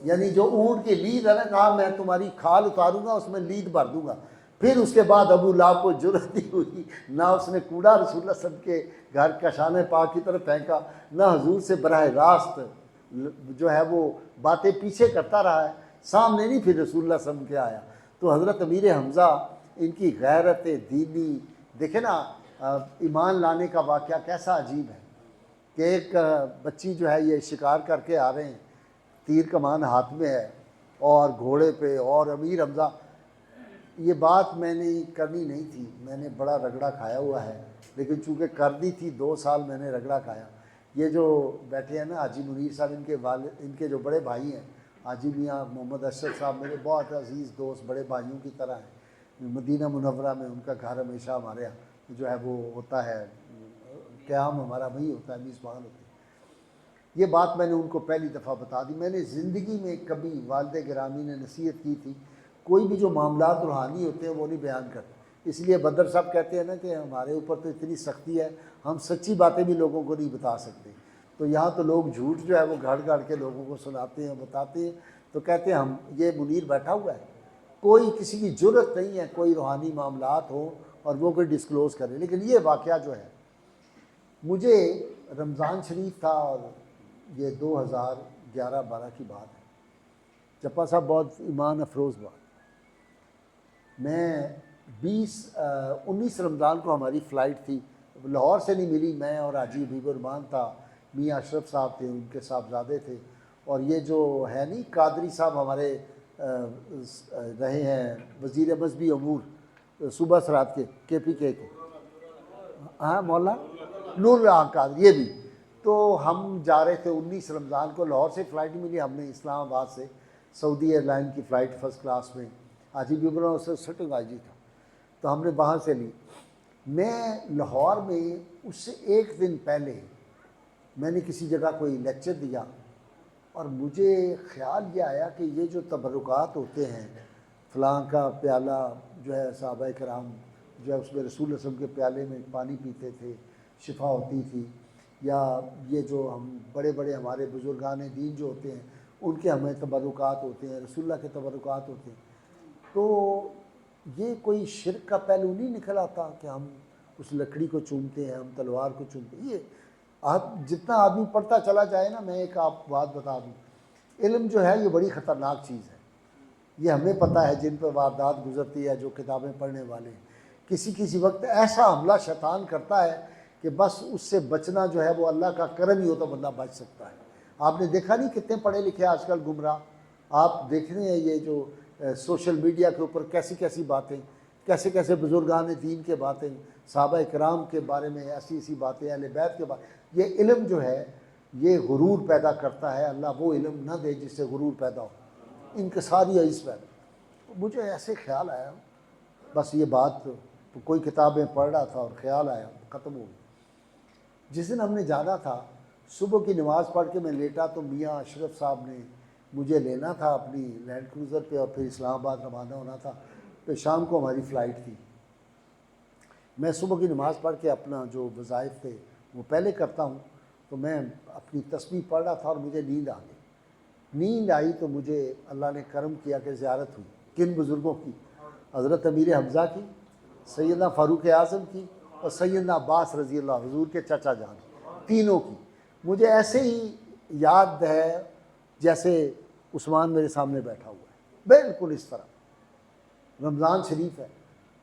یعنی جو اونٹ کی لید ہے نا، کہا میں تمہاری کھال اتاروں گا اس میں لید بھر دوں گا۔ پھر اس کے بعد ابو لہب کو جرأت نہیں ہوئی، نہ اس نے کوڑا رسول اللہ صلی اللہ علیہ وسلم کے گھر کا شانہ پاک کی طرف پھینکا، نہ حضور سے براہ راست جو ہے وہ باتیں پیچھے کرتا رہا ہے، سامنے نہیں پھر رسول اللہ صلی اللہ علیہ وسلم کے آیا۔ تو حضرت امیر حمزہ ان کی غیرت دینی دیکھیں نا، ایمان لانے کا واقعہ کیسا عجیب ہے کہ ایک بچی جو ہے یہ شکار کر کے آ رہے ہیں، تیر کمان ہاتھ میں ہے اور گھوڑے پہ، اور امیر حمزہ. یہ بات میں نے کرنی نہیں تھی، میں نے بڑا رگڑا کھایا ہوا ہے، لیکن چونکہ کر دی تھی 2 سال میں نے رگڑا کھایا. یہ جو بیٹھے ہیں نا حاجی منیر صاحب، ان کے والد، ان کے جو بڑے بھائی ہیں حاجی میاں محمد اشرف صاحب، میرے بہت عزیز دوست، بڑے بھائیوں کی طرح ہیں. مدینہ منورہ میں ان کا گھر ہمیشہ ہمارے یہاں جو ہے وہ ہوتا ہے، قیام ہمارا وہی ہوتا ہے، میزبان ہوتے ہیں. یہ بات میں نے ان کو پہلی دفعہ بتا دی. میں نے زندگی میں کبھی، والد گرامی نے نصیحت کی تھی، کوئی بھی جو معاملات روحانی ہوتے ہیں وہ نہیں بیان کرتے. اس لیے بدر صاحب کہتے ہیں نا کہ ہمارے اوپر تو اتنی سختی ہے، ہم سچی باتیں بھی لوگوں کو نہیں بتا سکتے. تو یہاں تو لوگ جھوٹ جو ہے وہ گھڑ گھڑ کے لوگوں کو سناتے ہیں، بتاتے ہیں. تو کہتے ہیں ہم، یہ منیر بیٹھا ہوا ہے، کوئی کسی کی جرت نہیں ہے کوئی روحانی معاملات ہوں اور وہ کوئی ڈسکلوز کرے. لیکن یہ واقعہ جو ہے، مجھے رمضان شریف تھا اور یہ 2011-12 کی بات ہے. چپا صاحب بہت ایمان افروز بات. میں 19 رمضان کو ہماری فلائٹ تھی، لاہور سے نہیں ملی. میں اور حاجی حبیب الرحمان تھا، میاں اشرف صاحب تھے، ان کے صاحبزادے تھے، اور یہ جو ہے نہیں قادری صاحب ہمارے رہے ہیں وزیر مذہبی امور صوبہ سرحد کے پی کے ہاں مولا نور الحق قادری، یہ بھی. تو ہم جا رہے تھے 19 رمضان کو، لاہور سے فلائٹ ملی ہم نے اسلام آباد سے، سعودی ایئر لائن کی فلائٹ فرسٹ کلاس میں. حاجی بیبروں سے سٹنگ آجی تھا تو ہم نے وہاں سے لی. میں لاہور میں اس سے 1 دن پہلے میں نے کسی جگہ کوئی لیکچر دیا، اور مجھے خیال یہ آیا کہ یہ جو تبرکات ہوتے ہیں، فلاں کا پیالہ جو ہے صحابہ کرام جو ہے اس میں رسول اللہ صلی اللہ علیہ وسلم کے پیالے میں پانی پیتے تھے، شفا ہوتی تھی، یا یہ جو ہم بڑے بڑے ہمارے بزرگان دین جو ہوتے ہیں ان کے ہمیں تبرکات ہوتے ہیں، رسول اللہ کے تبرکات ہوتے ہیں. تو یہ کوئی شرک کا پہلو نہیں نکل آتا کہ ہم اس لکڑی کو چومتے ہیں، ہم تلوار کو چومتے ہیں. یہ جتنا آدمی پڑھتا چلا جائے نا، میں ایک آپ بات بتا دوں، علم جو ہے یہ بڑی خطرناک چیز ہے. یہ ہمیں پتہ ہے جن پہ واردات گزرتی ہے، جو کتابیں پڑھنے والے ہیں، کسی وقت ایسا حملہ شیطان کرتا ہے کہ بس اس سے بچنا جو ہے وہ اللہ کا کرم ہی ہو تو بندہ بچ سکتا ہے. آپ نے دیکھا نہیں کتنے پڑھے لکھے آج کل گمراہ، آپ دیکھ رہے ہیں یہ جو سوشل میڈیا کے اوپر کیسی کیسی باتیں، کیسے کیسے بزرگان دین کے باتیں، صحابہ کرام کے بارے میں ایسی باتیں، اہل بیت کے بارے. یہ علم جو ہے یہ غرور پیدا کرتا ہے. اللہ وہ علم نہ دے جس سے غرور پیدا ہو، انکساری عجز پیدا. مجھے ایسے خیال آیا، بس یہ بات تو کوئی کتابیں پڑھ رہا تھا اور خیال آیا، ختم ہو گئی. جس دن ہم نے جانا تھا، صبح کی نماز پڑھ کے میں لیٹا تو میاں اشرف صاحب نے مجھے لینا تھا اپنی لینڈ کروزر پہ اور پھر اسلام آباد روانہ ہونا تھا. پھر شام کو ہماری فلائٹ تھی. میں صبح کی نماز پڑھ کے اپنا جو وظائف تھے وہ پہلے کرتا ہوں، تو میں اپنی تسبیح پڑھ رہا تھا اور مجھے نیند آ گئی. نیند آئی تو مجھے اللہ نے کرم کیا کہ زیارت ہوئی. کن بزرگوں کی؟ حضرت امیر حمزہ کی، سیدنا فاروق اعظم کی، اور سیدنا عباس رضی اللہ، حضور کے چچا جان، تینوں کی. مجھے ایسے ہی یاد ہے جیسے عثمان میرے سامنے بیٹھا ہوا ہے، بالکل اس طرح. رمضان شریف ہے،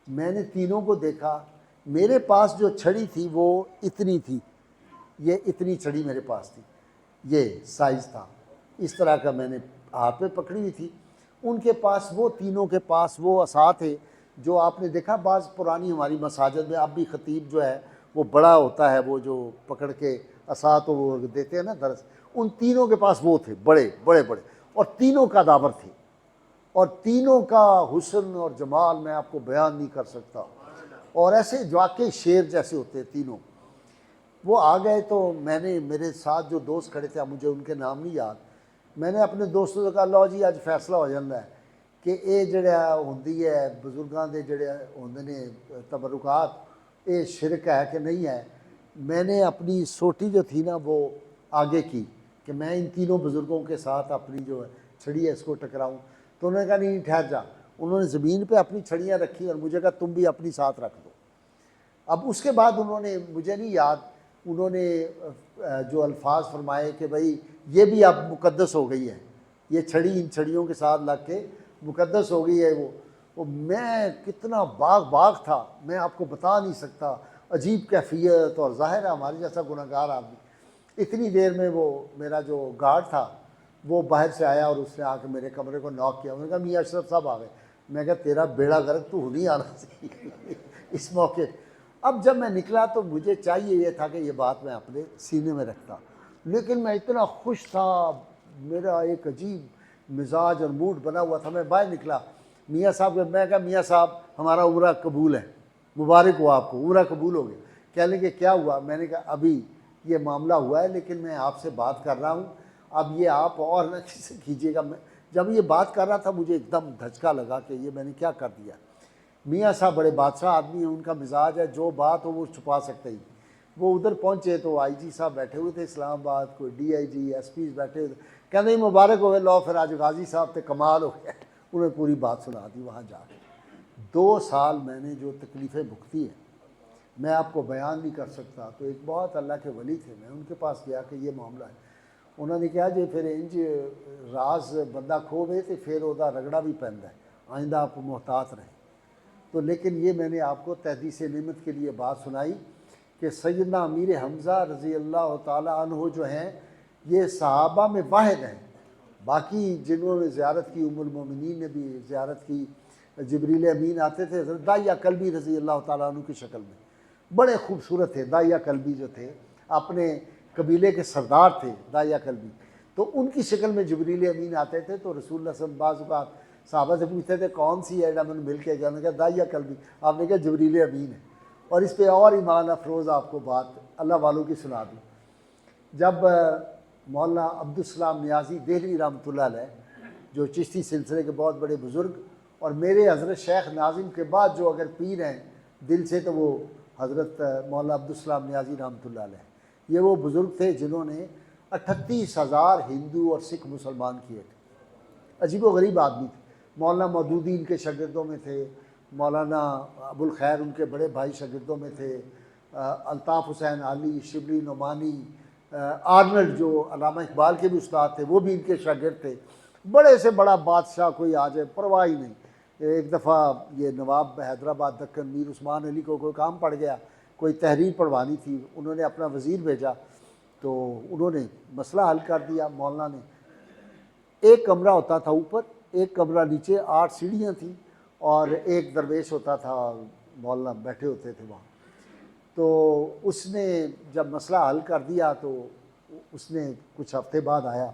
میں نے تینوں کو دیکھا. میرے پاس جو چھڑی تھی وہ اتنی تھی، یہ اتنی چھڑی میرے پاس تھی، یہ سائز تھا، اس طرح کا میں نے ہاتھ پہ پکڑی ہوئی تھی. ان کے پاس، وہ تینوں کے پاس وہ عصا تھے جو آپ نے دیکھا بعض پرانی ہماری مساجد میں اب بھی خطیب جو ہے وہ بڑا ہوتا ہے، وہ جو پکڑ کے عصا تو وہ دیتے ہیں نا درس. ان تینوں کے پاس وہ تھے، بڑے بڑے بڑے، اور تینوں کا داور تھے، اور تینوں کا حسن اور جمال میں آپ کو بیان نہیں کر سکتا. اور ایسے واقعی شیر جیسے ہوتے ہیں تینوں. وہ آ گئے تو میں نے، میرے ساتھ جو دوست کھڑے تھے، مجھے ان کے نام نہیں یاد، میں نے اپنے دوستوں سے کہا لو جی اج فیصلہ ہو جاتا ہے کہ یہ جڑا ہوندی ہے بزرگاں دے جڑے ہوندے نے تبرکات، یہ شرک ہے کہ نہیں ہے. میں نے اپنی سوٹی جو تھی نا وہ آگے کی کہ میں ان تینوں بزرگوں کے ساتھ اپنی جو چھڑی ہے اس کو ٹکراؤں. تو انہوں نے کہا نہیں ٹھہر جا. انہوں نے زمین پہ اپنی چھڑیاں رکھی اور مجھے کہا تم بھی اپنی ساتھ رکھ دو. اب اس کے بعد انہوں نے، مجھے نہیں یاد، انہوں نے جو الفاظ فرمائے کہ بھائی یہ بھی اب مقدس ہو گئی ہے، یہ چھڑی ان چھڑیوں کے ساتھ لگ کے مقدس ہو گئی ہے. وہ وہ میں کتنا باغ تھا میں آپ کو بتا نہیں سکتا، عجیب کیفیت، اور ظاہر ہے ہمارے جیسا گناہگار آدمی۔ اتنی دیر میں وہ میرا جو گارڈ تھا وہ باہر سے آیا اور اس نے آ کے میرے کمرے کو ناک کیا، انہوں نے کہا میاں اشرف صاحب آ گئے۔ میں کہا تیرا بیڑا غرق، تو نہیں آنا چاہیے اس موقع۔ اب جب میں نکلا تو مجھے چاہیے یہ تھا کہ یہ بات میں اپنے سینے میں رکھتا، لیکن میں اتنا خوش تھا، میرا ایک عجیب مزاج اور موڈ بنا ہوا تھا۔ میں باہر نکلا، میاں صاحب کو میں کہا میاں صاحب ہمارا عمرہ قبول ہے، مبارک ہو آپ کو، عمرہ قبول ہو گیا۔ کہنے لگے کیا ہوا؟ میں نے کہا ابھی یہ معاملہ ہوا ہے، لیکن میں آپ سے بات کر رہا ہوں، اب یہ آپ اور نہ کسی کیجیے گا۔ جب یہ بات کر رہا تھا مجھے ایک دم دھچکا لگا کہ یہ میں نے کیا کر دیا۔ میاں صاحب بڑے بادشاہ آدمی ہیں، ان کا مزاج ہے جو بات ہو وہ چھپا سکتے ہی۔ وہ ادھر پہنچے تو آئی جی صاحب بیٹھے ہوئے تھے اسلام آباد، کوئی D I G S Ps بیٹھے ہوئے تھے، کہتے ہیں مبارک ہوئے لو، پھر آج غازی صاحب تھے، کمال ہو گیا۔ انہوں نے پوری بات سنا دی وہاں جا کے۔ 2 سال میں نے جو تکلیفیں بھگتی ہیں میں آپ کو بیان نہیں کر سکتا۔ تو ایک بہت اللہ کے ولی تھے، میں ان کے پاس گیا کہ یہ معاملہ ہے۔ انہوں نے کہا جی پھر انج راز بندہ کھو گئے تو پھر وہ رگڑا بھی پہنتا ہے، آئندہ آپ محتاط رہیں۔ تو لیکن یہ میں نے آپ کو تحدیث نعمت کے لیے بات سنائی کہ سیدنا امیر حمزہ رضی اللہ تعالیٰ عنہ جو ہیں یہ صحابہ میں واحد ہیں، باقی جنہوں نے زیارت کی ام المومنین نے بھی زیارت کی، جبریل امین آتے تھے حضرت داعیہ کلبی رضی اللہ تعالیٰ عنہ کی شکل میں، بڑے خوبصورت تھے داعیہ کلبی جو تھے، اپنے قبیلے کے سردار تھے داعیہ کلبی، تو ان کی شکل میں جبریل امین آتے تھے۔ تو رسول اللہ صلی اللہ علیہ وسلم بعض اوقات صحابہ سے پوچھتے تھے کون سی ہے جب مل کے گیا، انہوں نے کہا داعیہ کلبی، آپ نے کہا جبریل امین ہے۔ اور اس پہ اور ایمان افروز آپ کو بات اللہ والوں کی سنا دوں، جب مولانا عبدالسلام نیازی دہلوی رحمۃ اللہ علیہ جو چشتی سلسلے کے بہت بڑے بزرگ، اور میرے حضرت شیخ ناظم کے بعد جو اگر پیر ہیں دل سے تو وہ حضرت مولانا عبدالسلام نیازی رحمۃ اللہ علیہ، یہ وہ بزرگ تھے جنہوں نے 38,000 ہندو اور سکھ مسلمان کیے تھے، عجیب و غریب آدمی تھے۔ مولانا مودودی ان کے شاگردوں میں تھے، مولانا ابو الخیر ان کے بڑے بھائی شاگردوں میں تھے، الطاف حسین علی، شبلی نعمانی، آرنلڈ جو علامہ اقبال کے بھی استاد تھے وہ بھی ان کے شاگرد تھے۔ بڑے سے بڑا بادشاہ کوئی آ جائے پرواہ ہی نہیں۔ ایک دفعہ یہ نواب حیدرآباد دکن میر عثمان علی کو کوئی کام پڑ گیا، کوئی تحریر پڑھوانی تھی، انہوں نے اپنا وزیر بھیجا تو انہوں نے مسئلہ حل کر دیا۔ مولانا نے ایک کمرہ ہوتا تھا اوپر، ایک کمرہ نیچے، 8 سیڑھیاں تھیں، اور ایک درویش ہوتا تھا، مولانا بیٹھے ہوتے تھے وہاں۔ تو اس نے جب مسئلہ حل کر دیا تو اس نے کچھ ہفتے بعد آیا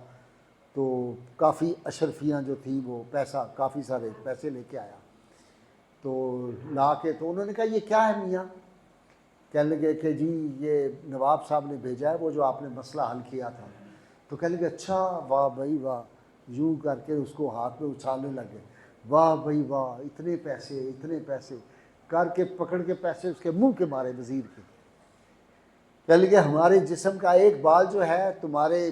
تو کافی اشرفیاں جو تھیں وہ پیسہ، کافی سارے پیسے لے کے آیا، تو لا کے تو انہوں نے کہا یہ کیا ہے میاں؟ کہنے لگے کہ جی یہ نواب صاحب نے بھیجا ہے وہ جو آپ نے مسئلہ حل کیا تھا۔ تو کہنے لگے اچھا، واہ بھائی واہ، یوں کر کے اس کو ہاتھ میں اچھالنے لگے، واہ بھائی واہ، اتنے پیسے اتنے پیسے، کر کے پکڑ کے پیسے اس کے منہ کے مارے وزیر کے۔ کہنے لگے ہمارے جسم کا ایک بال جو ہے تمہارے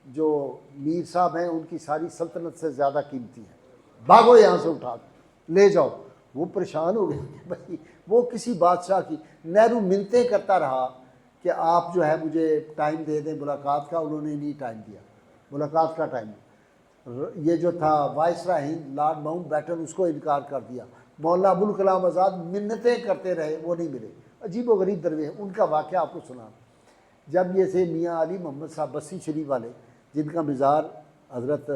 جو میر صاحب ہیں ان کی ساری سلطنت سے زیادہ قیمتی ہے، بھاگو یہاں سے اٹھا کے لے جاؤ۔ وہ پریشان ہو گئے کہ بھائی وہ کسی بادشاہ کی، نہرو منتیں کرتا رہا کہ آپ جو ہے مجھے ٹائم دے دیں ملاقات کا، انہوں نے نہیں ٹائم دیا، ملاقات کا ٹائم۔ یہ جو تھا وائسرا ہند لارڈ ماؤنٹ بیٹن اس کو انکار کر دیا، مولانا ابوالکلام آزاد منتیں کرتے رہے وہ نہیں ملے، عجیب و غریب درویش۔ ان کا واقعہ آپ کو سنا، جب یہ تھے میاں علی محمد صاحب بسی شریف والے جن کا مزار حضرت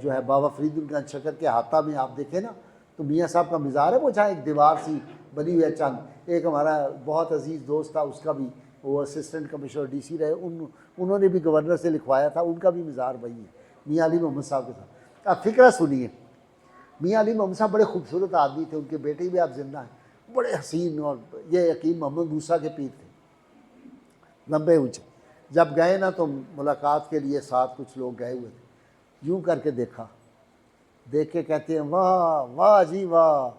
جو ہے بابا فرید الگنج شکر کے ہاتھا میں آپ دیکھیں نا تو میاں صاحب کا مزار ہے، وہ جہاں ایک دیوار سی بنی ہوئی ہے چند، ایک ہمارا بہت عزیز دوست تھا اس کا بھی وہ اسسٹنٹ کمشنر ڈی سی رہے، انہوں نے بھی گورنر سے لکھوایا تھا، ان کا بھی مزار وہی ہے میاں علی محمد صاحب کے ساتھ۔ آپ فکرہ سنیے، میاں علی محمد صاحب بڑے خوبصورت آدمی تھے، ان کے بیٹے بھی آپ زندہ ہیں، بڑے حسین، اور یہ حکیم محمد موسیٰ کے پیر تھے، لمبے اونچے۔ جب گئے نا تو ملاقات کے لیے ساتھ کچھ لوگ گئے ہوئے تھے، یوں کر کے دیکھا، دیکھ کے کہتے ہیں واہ واہ جی واہ،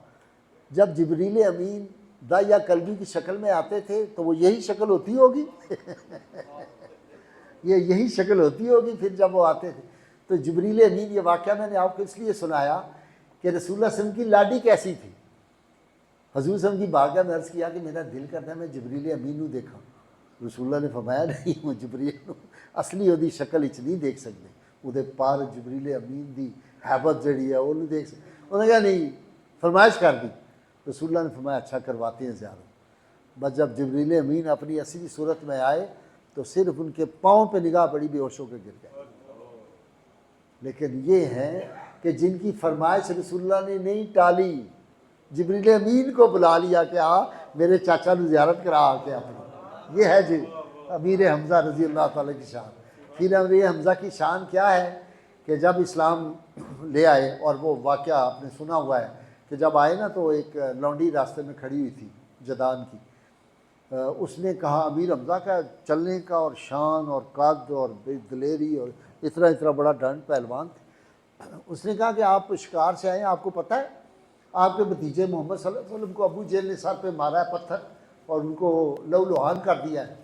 جب جبریل امین داعیہ کلبی کی شکل میں آتے تھے تو وہ یہی شکل ہوتی ہوگی یہی شکل ہوتی ہوگی پھر جب وہ آتے تھے۔ تو جبریل امین، یہ واقعہ میں نے آپ کو اس لیے سنایا کہ رسول اللہ صلی اللہ علیہ وسلم کی لاڈی کیسی تھی۔ حضور صلی اللہ علیہ وسلم کی بارگاہ میں عرض کیا کہ میرا دل کرتا ہے میں جبریل امین نو دیکھا، رسول اللہ نے فرمایا نہیں، وہ جبریل نو اصلی وہ شکل اچ نہیں دیکھ سکتے، وہ پار جبریل امین دی حیبت جڑی ہے وہ نہیں دیکھ سکتے۔ انہوں نے کہا نہیں، فرمائش کر دی. رسول اللہ نے فرمایا اچھا کرواتے ہیں زیارت. بس جب جبریل امین اپنی اصلی صورت میں آئے تو صرف ان کے پاؤں پہ نگاہ پڑی، بے ہوش ہو کے گر گئے. لیکن یہ ہیں کہ جن کی فرمائش رسول اللہ نے نہیں ٹالی، جبریل امین کو بلا لیا کہ میرے چاچا نے زیارت کرا کے اپنی. یہ ہے جی امیر حمزہ رضی اللہ تعالیٰ کی شان. پھر امیر حمزہ کی شان کیا ہے کہ جب اسلام لے آئے، اور وہ واقعہ آپ نے سنا ہوا ہے کہ جب آئے نا تو ایک لونڈی راستے میں کھڑی ہوئی تھی جدان کی. اس نے کہا امیر حمزہ کا چلنے کا اور شان اور قد اور دلیری اور اتنا بڑا ڈنڈ پہلوان تھے. اس نے کہا کہ آپ شکار سے آئے ہیں، آپ کو پتہ ہے آپ کے بھتیجے محمد صلی اللہ علیہ وسلم کو ابو جہل نے سر پہ مارا ہے پتھر اور ان کو لہو لہان کر دیا ہے.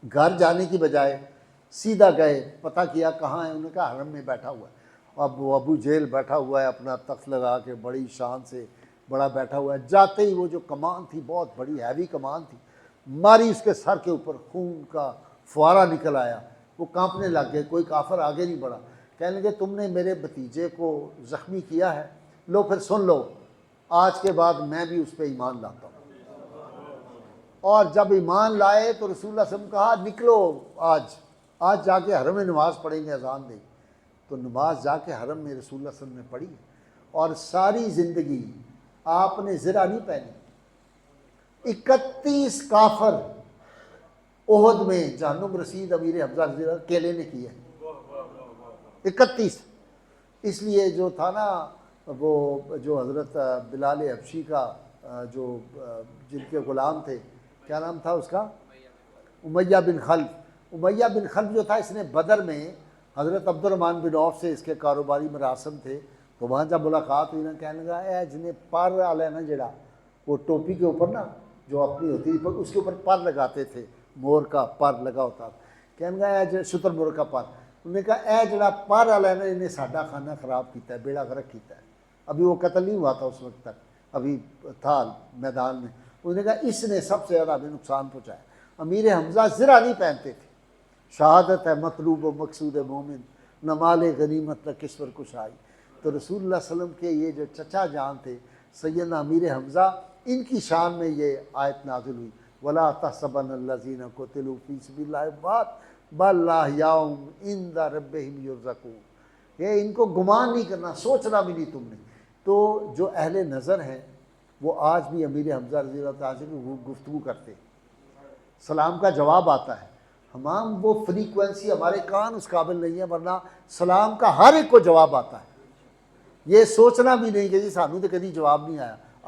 گھر جانے کی بجائے سیدھا گئے، پتہ کیا کہاں ہے، انہوں نے کہا حرم میں بیٹھا ہوا ہے. اب وہ ابو جہل بیٹھا ہوا ہے اپنا تخت لگا کے، بڑی شان سے بڑا بیٹھا ہوا ہے. جاتے ہی وہ جو کمان تھی، بہت بڑی ہیوی کمان تھی، ماری اس کے سر کے اوپر، خون کا فوارہ نکل آیا. وہ کانپنے لگ گئے. کوئی کافر آگے نہیں بڑھا. کہنے لگے تم نے میرے بھتیجے کو زخمی کیا ہے، لو پھر سن لو، آج کے بعد میں بھی اس پہ ایمان لاتا ہوں. اور جب ایمان لائے تو رسول اللہ صلی اللہ علیہ وسلم کہا نکلو آج جا کے حرم میں نماز پڑھیں گے، اذان دیں. تو نماز جا کے حرم میں رسول اللہ صلی اللہ علیہ وسلم نے پڑھی، اور ساری زندگی آپ نے زرہ نہیں پہنی. 31 کافر احد میں جہنم رسید امیر حمزہ رضی اللہ اکیلے نے کیا 31. اس لیے جو تھا نا وہ جو حضرت بلال حبشی کا جو جن کے غلام تھے، کیا نام تھا اس کا، امیہ بن خلف. امیہ بن خلف جو تھا، اس نے بدر میں حضرت عبد الرحمن بن عوف سے اس کے کاروباری مراسم تھے. تو وہاں جب ملاقات ہوئی نا، کہنے لگا اے جنہیں پر والا ہے نا، جڑا وہ ٹوپی کے اوپر نا جو اپنی ہوتی تھی اس کے اوپر پر لگاتے تھے، مور کا پر لگا ہوتا. کہنے لگا اے شتر مور کا پر. انہوں نے کہا اے جڑا پر والا ہے نا، انہیں ساڈا کھانا خراب کیتا ہے، بیڑا غرق کیتا ہے. ابھی وہ قتل نہیں ہوا تھا اس وقت تک، ابھی تھا میدان میں. انہوں نے کہا اس نے سب سے زیادہ ہمیں نقصان پہنچایا. امیر حمزہ زرہ نہیں پہنتے تھے. شہادت ہے مطلوب و مقصود مومن، نہ مال غنیمت نہ کشور کشائی. تو رسول اللہ صلی اللہ علیہ وسلم کے یہ جو چچا جان تھے سیدنا امیر حمزہ، ان کی شان میں یہ آیت نازل ہوئی، وَلَا تَحْسَبَنَّ الَّذِينَ قُتِلُوا فِي سَبِيلِ اللَّهِ أَمْوَاتٌ بَلْ أَحْيَاءٌ عِندَ رَبِّهِمْ يُرْزَقُونَ. یہ ان کو گمان نہیں کرنا، سوچنا بھی نہیں تم نے. تو جو اہل نظر ہیں وہ آج بھی امیر حمزہ رضی اللہ تعالیٰ سے گفتگو کرتے ہیں، سلام کا جواب آتا ہے. ہمام وہ فریکوینسی ہمارے کان اس قابل نہیں ہے، ورنہ سلام کا ہر ایک کو جواب آتا ہے. یہ سوچنا بھی نہیں کہ جی سانو تو کبھی جواب نہیں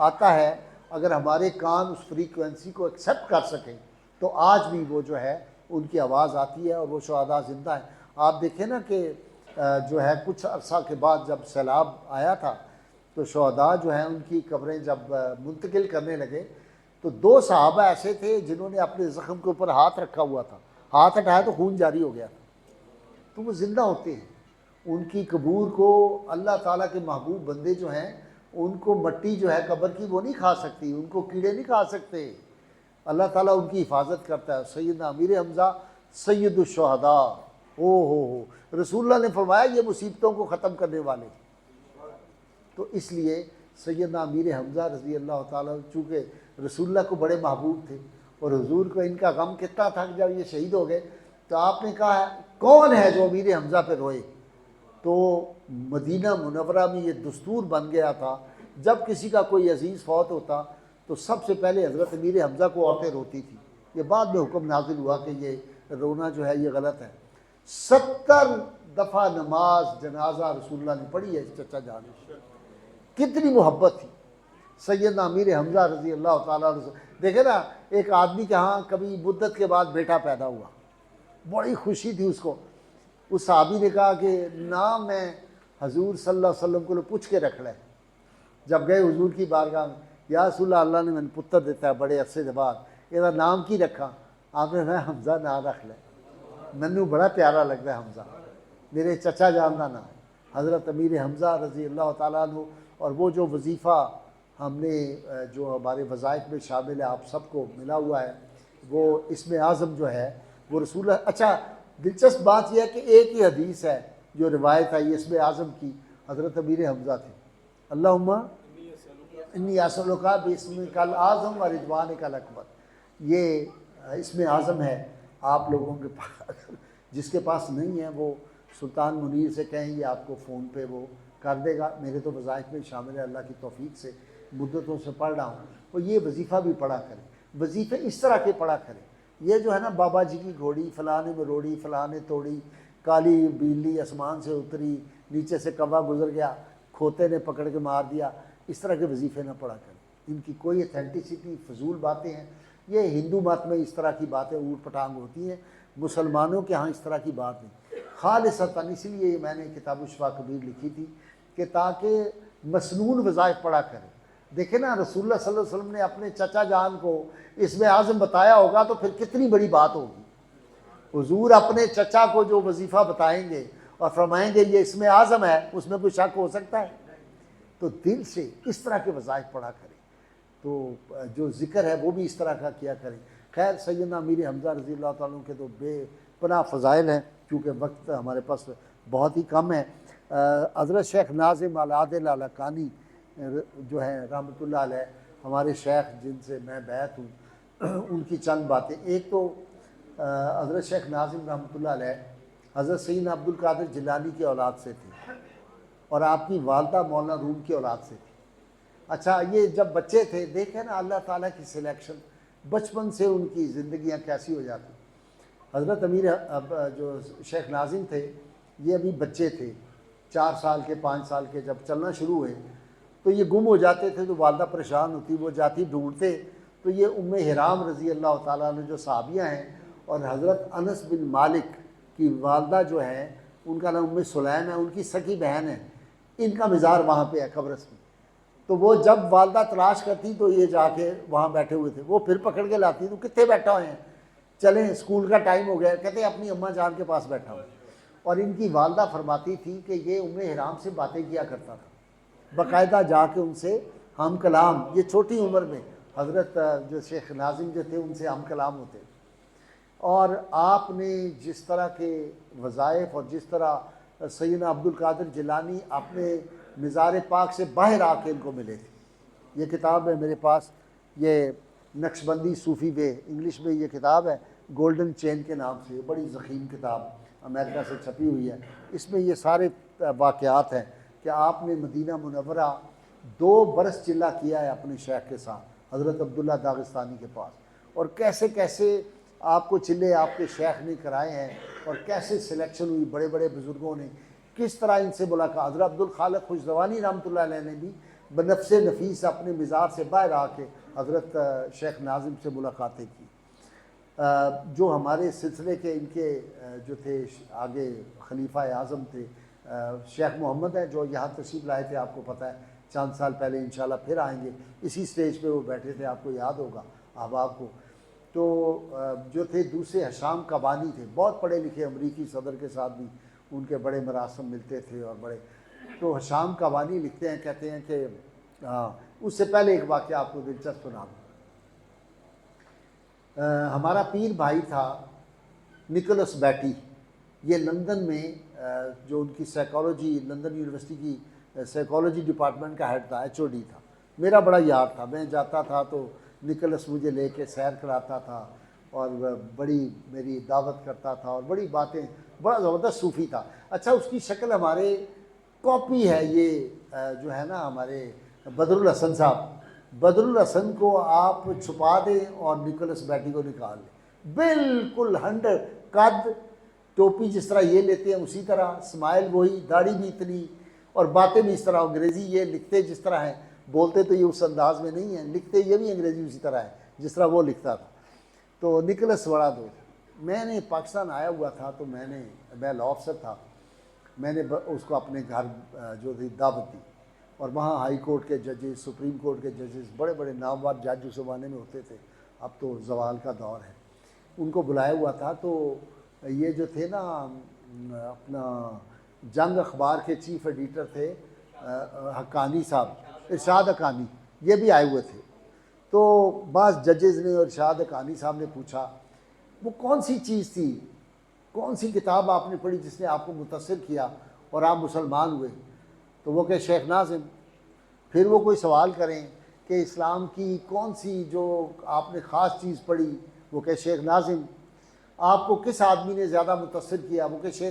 آتا ہے. اگر ہمارے کان اس فریکوینسی کو ایکسیپٹ کر سکیں تو آج بھی وہ جو ہے ان کی آواز آتی ہے، اور وہ شہداء زندہ ہیں. آپ دیکھیں نا کہ جو ہے کچھ عرصہ کے بعد جب سیلاب آیا تھا تو شہداء جو ہیں ان کی قبریں جب منتقل کرنے لگے تو 2 صحابہ ایسے تھے جنہوں نے اپنے زخم کے اوپر ہاتھ رکھا ہوا تھا، ہاتھ ہٹایا تو خون جاری ہو گیا تھا. تو وہ زندہ ہوتے ہیں. ان کی قبور کو اللہ تعالیٰ کے محبوب بندے جو ہیں ان کو مٹی جو ہے قبر کی وہ نہیں کھا سکتی، ان کو کیڑے نہیں کھا سکتے. اللہ تعالیٰ ان کی حفاظت کرتا ہے. سیدنا امیر حمزہ سید الشہداء، ہو رسول اللہ نے فرمایا یہ مصیبتوں کو ختم کرنے والے. تو اس لیے سیدنا امیر حمزہ رضی اللہ تعالیٰ چونکہ رسول اللہ کو بڑے محبوب تھے، اور حضور کو ان کا غم کتنا تھا کہ جب یہ شہید ہو گئے تو آپ نے کہا کون ہے جو امیر حمزہ پہ روئے. تو مدینہ منورہ میں یہ دستور بن گیا تھا، جب کسی کا کوئی عزیز فوت ہوتا تو سب سے پہلے حضرت امیر حمزہ کو عورتیں روتی تھی. یہ بعد میں حکم نازل ہوا کہ یہ رونا جو ہے یہ غلط ہے. 70 دفعہ نماز جنازہ رسول اللہ نے پڑھی ہے اس چچا جان. کتنی محبت تھی سیدنا امیر حمزہ رضی اللہ تعالیٰ عنہ. دیکھیں نا ایک آدمی کے ہاں کبھی مدت کے بعد بیٹا پیدا ہوا، بڑی خوشی تھی اس کو. اس صحابی نے کہا کہ نام میں حضور صلی اللہ علیہ وسلم کو پوچھ کے رکھ لے. جب گئے حضور کی بارگاہ میں، یا رسول اللہ نے میں پتر دیتا ہے بڑے عرصے کے بعد، یہ نام کی رکھا؟ آپ نے کہا حمزہ نام رکھ لے، مینو بڑا پیارا لگتا ہے حمزہ، میرے چچا جان کا نام حضرت امیر حمزہ رضی اللہ تعالیٰ عنہ. اور وہ جو وظیفہ ہم نے جو ہمارے وظائف میں شامل ہے آپ سب کو ملا ہوا ہے، وہ اسم اعظم جو ہے وہ رسول اللہ. اچھا دلچسپ بات یہ ہے کہ ایک ہی حدیث ہے جو روایت آئی اسم اعظم کی، حضرت امیر حمزہ تھے. اللہم انی اسألک باسمک العظم و رضوانک الاکبر، یہ اسم اعظم ہے آپ لوگوں کے پاس، جس کے پاس نہیں ہے وہ سلطان منیر سے کہیں، یہ آپ کو فون پہ وہ کر دے گا، میرے تو وظائف میں شامل ہے اللہ کی توفیق سے، مدتوں سے پڑھ رہا ہوں، اور یہ وظیفہ بھی پڑھا کریں، وظیفے اس طرح کے پڑھا کریں، یہ جو ہے نا بابا جی کی گھوڑی فلاں نے مروڑی فلاں نے توڑی، کالی بجلی آسمان سے اتری، نیچے سے کوا گزر گیا، کھوتے نے پکڑ کے مار دیا، اس طرح کے وظیفے نہ پڑھا کریں، ان کی کوئی اتھینٹسٹی، فضول باتیں ہیں، یہ ہندو مت میں اس طرح کی باتیں اوٹ پٹانگ ہوتی ہیں، مسلمانوں کے ہاں اس طرح کی بات نہیں، خالصتاً، اسی لیے میں نے کتاب الشفا کبیر لکھی تھی کہ تاکہ مسنون وظائف پڑھا کریں۔ دیکھیں نا رسول اللہ صلی اللہ علیہ وسلم نے اپنے چچا جان کو اسم اعظم بتایا ہوگا تو پھر کتنی بڑی بات ہوگی، حضور اپنے چچا کو جو وظیفہ بتائیں گے اور فرمائیں گے یہ اسم اعظم ہے، اس میں کوئی شک ہو سکتا ہے؟ تو دل سے اس طرح کے وظائف پڑھا کریں، تو جو ذکر ہے وہ بھی اس طرح کا کیا کریں۔ خیر سیدنا امیر حمزہ رضی اللہ تعالیٰ عنہ کے تو بے پناہ فضائل ہیں، کیونکہ وقت ہمارے پاس بہت ہی کم ہے۔ حضرت شیخ ناظم العادل الحقانی جو ہیں رحمۃ اللہ علیہ، ہمارے شیخ جن سے میں بیعت ہوں، ان کی چند باتیں، ایک تو حضرت شیخ ناظم رحمۃ اللہ علیہ حضرت سیدنا عبد القادر جیلانی کی اولاد سے تھے، اور آپ کی والدہ مولانا روم کی اولاد سے تھی۔ اچھا یہ جب بچے تھے، دیکھیں نا اللہ تعالیٰ کی سلیکشن، بچپن سے ان کی زندگیاں کیسی ہو جاتی۔ حضرت امیر جو شیخ ناظم تھے، یہ ابھی بچے تھے، 4 سال کے 5 سال کے، جب چلنا شروع ہوئے تو یہ گم ہو جاتے تھے، تو والدہ پریشان ہوتی، وہ جاتی ڈھونڈتے، تو یہ ام حرام رضی اللہ تعالیٰ عنہ جو صحابیہ ہیں، اور حضرت انس بن مالک کی والدہ جو ہیں ان کا نام ام سلیم ہے، ان کی سکی بہن ہے، ان کا مزار وہاں پہ ہے قبرص میں، تو وہ جب والدہ تلاش کرتی تو یہ جا کے وہاں بیٹھے ہوئے تھے، وہ پھر پکڑ کے لاتی، تو کتنے بیٹھا ہوئے ہیں، چلیں اسکول کا ٹائم ہو گیا، کہتے ہیں اپنی اماں جان کے پاس بیٹھا ہوں، اور ان کی والدہ فرماتی تھی کہ یہ ام حرام سے باتیں کیا کرتا تھا، باقاعدہ جا کے ان سے ہم کلام، یہ چھوٹی عمر میں حضرت جو شیخ ناظم جو تھے ان سے ہم کلام ہوتے، اور آپ نے جس طرح کے وظائف اور جس طرح سیدنا عبد القادر جیلانی اپنے مزار پاک سے باہر آ کے ان کو ملے تھے۔ یہ کتاب ہے میرے پاس، یہ نقشبندی صوفی وے، انگلش میں یہ کتاب ہے گولڈن چین کے نام سے، بڑی ضخیم کتاب امریکہ سے چھپی ہوئی ہے، اس میں یہ سارے واقعات ہیں کہ آپ نے مدینہ منورہ 2 برس چلا کیا ہے اپنے شیخ کے ساتھ حضرت عبداللہ داغستانی کے پاس، اور کیسے کیسے آپ کو چلے آپ کے شیخ نے کرائے ہیں، اور کیسے سلیکشن ہوئی، بڑے بڑے بزرگوں نے کس طرح ان سے ملاقات، حضرت عبد الخالق خوشدوانی رحمۃ اللہ علیہ نے بھی بنفس نفیس اپنے مزار سے باہر آ کے حضرت شیخ ناظم سے ملاقاتیں کی۔ جو ہمارے سلسلے کے ان کے جو تھے آگے خلیفہ اعظم تھے شیخ محمد ہیں، جو یہاں تشریف لائے تھے، آپ کو پتہ ہے چند سال پہلے انشاءاللہ پھر آئیں گے، اسی سٹیج پہ وہ بیٹھے تھے، آپ کو یاد ہوگا احباب کو۔ تو جو تھے دوسرے حشام کبانی تھے، بہت پڑھے لکھے، امریکی صدر کے ساتھ بھی ان کے بڑے مراسم ملتے تھے، اور بڑے، تو حشام کبانی لکھتے ہیں، کہتے ہیں کہ اس سے پہلے ایک واقعہ آپ کو دلچسپ سنا دوں۔ ہمارا پیر بھائی تھا نکولس بیٹی، یہ لندن میں جو ان کی سائیکالوجی، لندن یونیورسٹی کی سائیکالوجی ڈپارٹمنٹ کا ہیڈ تھا، HOD تھا، میرا بڑا یار تھا، میں جاتا تھا تو نکولس مجھے لے کے سیر کراتا تھا، اور بڑی میری دعوت کرتا تھا، اور بڑی باتیں، بڑا زبردست صوفی تھا۔ اچھا اس کی شکل ہمارے کاپی ہے، یہ جو ہے نا ہمارے بدر الحسن صاحب، بدر الحسن کو آپ چھپا دیں اور نکولس بیٹی کو نکال لیں، بالکل 100 قد، ٹوپی جس طرح یہ لیتے ہیں اسی طرح، اسمائل وہی، داڑھی بھی اتنی، اور باتیں بھی اس طرح، انگریزی یہ لکھتے جس طرح ہیں، بولتے تو یہ اس انداز میں نہیں ہیں، لکھتے یہ بھی انگریزی اسی طرح ہے جس طرح وہ لکھتا تھا۔ تو نکولس بڑا دوست، میں نے پاکستان آیا ہوا تھا، تو میں لا آفسر تھا، میں نے اس کو اپنے گھر جو تھی دعوت دی، اور وہاں ہائی کورٹ کے ججز، سپریم کورٹ کے ججز، بڑے بڑے نامور جج اس زمانے میں ہوتے تھے، اب تو زوال کا دور ہے، ان کو بلایا ہوا تھا۔ تو یہ جو تھے نا اپنا جنگ اخبار کے چیف ایڈیٹر تھے حقانی صاحب، ارشاد حقانی، یہ بھی آئے ہوئے تھے۔ تو بعض ججز نے اور ارشاد حقانی صاحب نے پوچھا وہ کون سی چیز تھی، کون سی کتاب آپ نے پڑھی جس نے آپ کو متاثر کیا اور آپ مسلمان ہوئے؟ تو وہ کہ شیخ ناظم۔ پھر وہ کوئی سوال کریں کہ اسلام کی کون سی جو آپ نے خاص چیز پڑھی، وہ کہ شیخ ناظم آپ کو کس آدمی نے زیادہ متاثر کیا، وہ کہ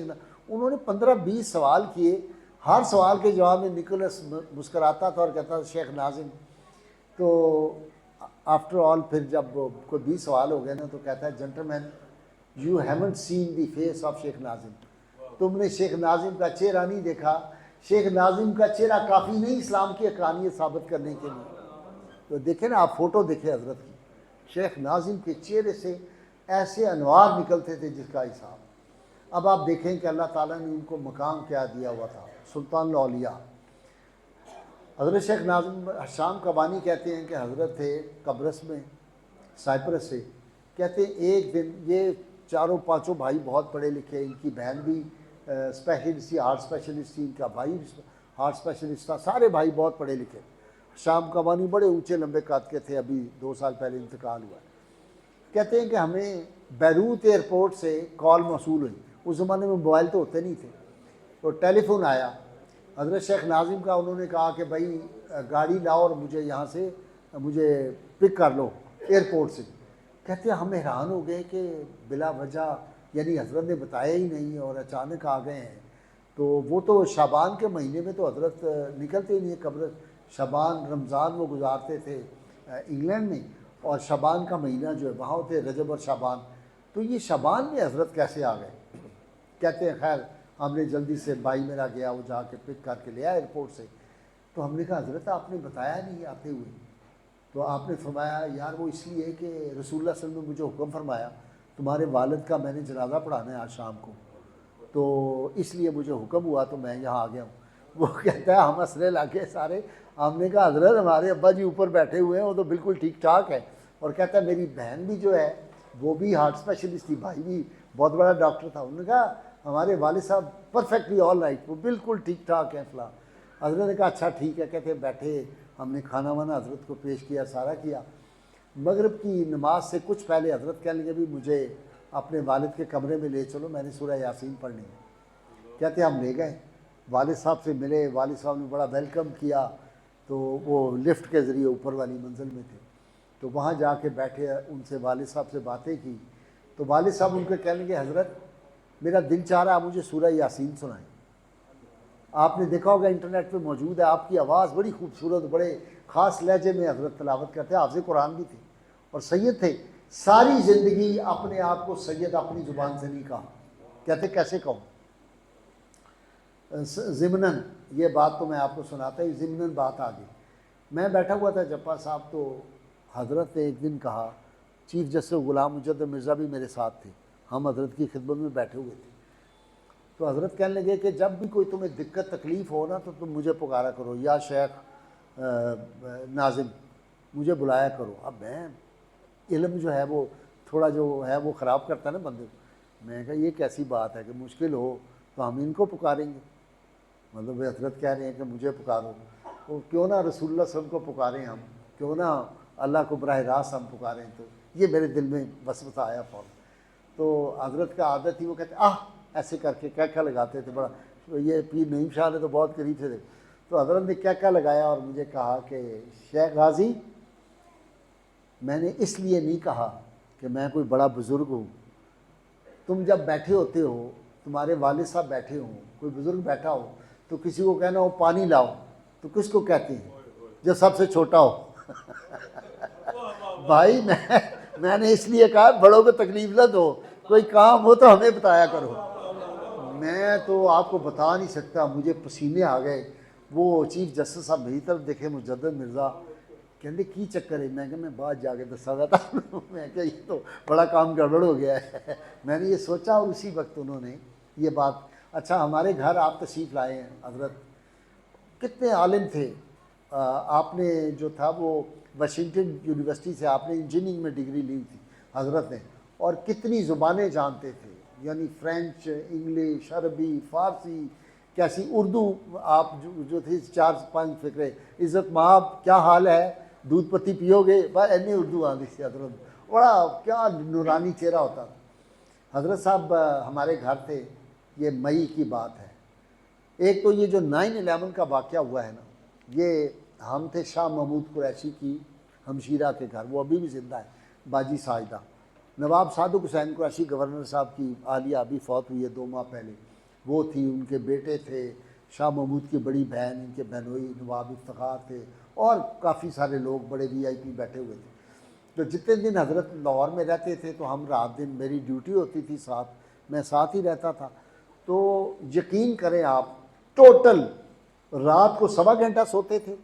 انہوں نے 15-20 سوال کیے، ہر سوال کے جواب میں نکولس مسکراتا تھا اور کہتا تھا شیخ ناظم. تو آفٹر آل پھر جب کوئی 20 سوال ہو گئے نا تو کہتا ہے gentleman you haven't seen the face of Sheikh Nazim, تم نے شیخ ناظم کا چہرہ نہیں دیکھا. شیخ ناظم کا چہرہ کافی نہیں اسلام کی حقانیت ثابت کرنے کے لیے. تو دیکھیں نا آپ فوٹو دیکھیں حضرت کی، شیخ ناظم کے چہرے سے ایسے انوار نکلتے تھے جس کا حساب. اب آپ دیکھیں کہ اللہ تعالیٰ نے ان کو مقام کیا دیا ہوا تھا، سلطان الاولیاء. حضرت شیخ ناظم شام قبانی کہتے ہیں کہ حضرت تھے قبرص میں، سائپرس سے. کہتے ہیں ایک دن یہ 4-5 بھائی بہت پڑھے لکھے، ان کی بہن بھی اسپیشلسٹ تھی، ہارٹ اسپیشلسٹ تھی، ان کا بھائی ہارٹ اسپیشلسٹ تھا، سارے بھائی بہت پڑھے لکھے. شام قبانی بڑے اونچے لمبے قد کے تھے، ابھی 2 سال پہلے انتقال ہوا ہے. کہتے ہیں کہ ہمیں بیروت ایئرپورٹ سے کال موصول ہوئی. اس زمانے میں موبائل تو ہوتے نہیں تھے، تو ٹیلی فون آیا حضرت شیخ ناظم کا. انہوں نے کہا کہ بھائی گاڑی لاؤ اور مجھے یہاں سے مجھے پک کر لو ایئرپورٹ سے. کہتے ہیں ہم حیران ہو گئے کہ بلا وجہ، یعنی حضرت نے بتایا ہی نہیں اور اچانک آ گئے ہیں. تو وہ تو شعبان کے مہینے میں تو حضرت نکلتے ہی نہیں قبر. شعبان رمضان وہ گزارتے تھے انگلینڈ میں، اور شعبان کا مہینہ جو ہے وہاں ہوتے رجب اور شعبان. تو یہ شعبان میں حضرت کیسے آ گئے؟ کہتے ہیں خیر ہم نے جلدی سے، بھائی میرا گیا وہ جا کے پک کر کے لیا ایئرپورٹ سے. تو ہم نے کہا حضرت آپ نے بتایا نہیں آتے ہوئے. تو آپ نے فرمایا یار وہ اس لیے کہ رسول اللہ صلی اللہ علیہ وسلم نے مجھے حکم فرمایا تمہارے والد کا میں نے جنازہ پڑھانا ہے آج شام کو، تو اس لیے مجھے حکم ہوا تو میں یہاں آ گیا ہوں. وہ کہتا ہے ہم ہنسنے لگے سارے. ہم نے کہا حضرت ہمارے ابا جی اوپر بیٹھے ہوئے ہیں، وہ تو بالکل ٹھیک ٹھاک ہے. اور کہتا ہے میری بہن بھی جو ہے وہ بھی ہارٹ اسپیشلسٹ تھی، بھائی بھی بہت بڑا ڈاکٹر تھا. انہوں نے کہا ہمارے والد صاحب پرفیکٹلی آل رائٹ، وہ بالکل ٹھیک ٹھاک ہیں فلاں. حضرت نے کہا اچھا ٹھیک ہے. کہتے ہیں بیٹھے، ہم نے کھانا وانا حضرت کو پیش کیا، سارا کیا. مغرب کی نماز سے کچھ پہلے حضرت کہنے لگے بھی مجھے اپنے والد کے کمرے میں لے چلو، میں نے سورہ یاسین پڑھنی ہے. کہتے ہیں ہم لے گئے، والد صاحب سے ملے، والد صاحب نے بڑا ویلکم کیا. تو وہ لفٹ کے ذریعے اوپر والی منزل میں تھے، تو وہاں جا کے بیٹھے، ان سے والد صاحب سے باتیں کی. تو والد صاحب ان کو کہنے لگے حضرت میرا دل چاہ رہا ہے مجھے سورہ یاسین سنائیں. آپ نے دیکھا ہوگا انٹرنیٹ پہ موجود ہے، آپ کی آواز بڑی خوبصورت، بڑے خاص لہجے میں حضرت تلاوت کرتے ہیں. حافظ قرآن بھی تھے اور سید تھے. ساری زندگی اپنے آپ کو سید اپنی زبان سے نہیں کہا. کہتے کیسے کہوں؟ ضمناً یہ بات تو میں آپ کو سناتا ہی، ضمناً بات آ گئی. میں بیٹھا ہوا تھا جپا صاحب، تو حضرت نے ایک دن کہا، چیف جسٹس غلام مجد مرزا بھی میرے ساتھ تھے، ہم حضرت کی خدمت میں بیٹھے ہوئے تھے. تو حضرت کہنے لگے کہ جب بھی کوئی تمہیں دقت تکلیف ہو نا تو تم مجھے پکارا کرو، یا شیخ ناظم مجھے بلایا کرو. اب میں علم جو ہے وہ تھوڑا جو ہے وہ خراب کرتا ہے نا بندے کو. میں کہا یہ کیسی بات ہے کہ مشکل ہو تو ہم ان کو پکاریں گے؟ مطلب حضرت کہہ رہے ہیں کہ مجھے پکارو، تو کیوں نہ رسول اللہ صلی اللہ علیہ وسلم کو پکاریں ہم، کیوں نہ اللہ کو براہ راست ہم پکاریں. تو یہ میرے دل میں وسوسہ آیا فوراً. تو حضرت کا عادت تھی، وہ کہتے ایسے کر کے کیا لگاتے تھے. بڑا یہ پیر نعیم شاہ نے تو بہت قریب سے دیکھا. تو حضرت نے کیا لگایا اور مجھے کہا کہ شیخ غازی میں نے اس لیے نہیں کہا کہ میں کوئی بڑا بزرگ ہوں. تم جب بیٹھے ہوتے ہو، تمہارے والد صاحب بیٹھے ہوں، کوئی بزرگ بیٹھا ہو، تو کسی کو کہنا ہو پانی لاؤ تو کس کو کہتے ہیں؟ جو سب سے چھوٹا ہو. بھائی میں نے اس لیے کہا بڑوں کو تکلیف نہ دو، کوئی کام ہو تو ہمیں بتایا کرو. میں تو آپ کو بتا نہیں سکتا، مجھے پسینے آ گئے. وہ چیف جسٹس صاحب میری طرف دیکھے، مجدد مرزا، کہتے کی چکر ہے؟ میں کہ میں بعد جا کے دسا گا تھا. میں کہ یہ تو بڑا کام گڑبڑ ہو گیا ہے. میں نے یہ سوچا اور اسی وقت انہوں نے یہ بات. اچھا ہمارے گھر آپ تشریف لائے ہیں، حضرت کتنے عالم تھے. آپ نے جو تھا وہ واشنگٹن یونیورسٹی سے آپ نے انجینئرنگ میں ڈگری لی تھی حضرت نے، اور کتنی زبانیں جانتے تھے، یعنی فرینچ، انگلش، عربی، فارسی، کیسی اردو. آپ جو تھی 4-5 فقرے، عزت مآب کیا حال ہے، دودھ پتی پیو گے، بس اینی اردو آتی تھی حضرت. بڑا کیا نورانی چہرہ ہوتا تھا. حضرت صاحب ہمارے گھر تھے. یہ مئی کی بات ہے. ایک تو یہ جو 9/11 کا واقعہ ہوا ہے نا، یہ ہم تھے شاہ محمود قریشی کی ہمشیرہ کے گھر، وہ ابھی بھی زندہ ہے، باجی ساجدہ۔ نواب صادق حسین قریشی گورنر صاحب کی عالیہ ابھی فوت ہوئی ہے 2 ماہ پہلے، وہ تھی، ان کے بیٹے تھے، شاہ محمود کی بڑی بہن، ان کے بہنوئی نواب افتخار تھے، اور کافی سارے لوگ بڑے وی آئی پی بیٹھے ہوئے تھے۔ تو جتنے دن حضرت لاہور میں رہتے تھے تو ہم رات دن، میری ڈیوٹی ہوتی تھی ساتھ، میں ساتھ ہی رہتا تھا، تو یقین کریں آپ ٹوٹل رات کو 1.25 گھنٹہ سوتے تھے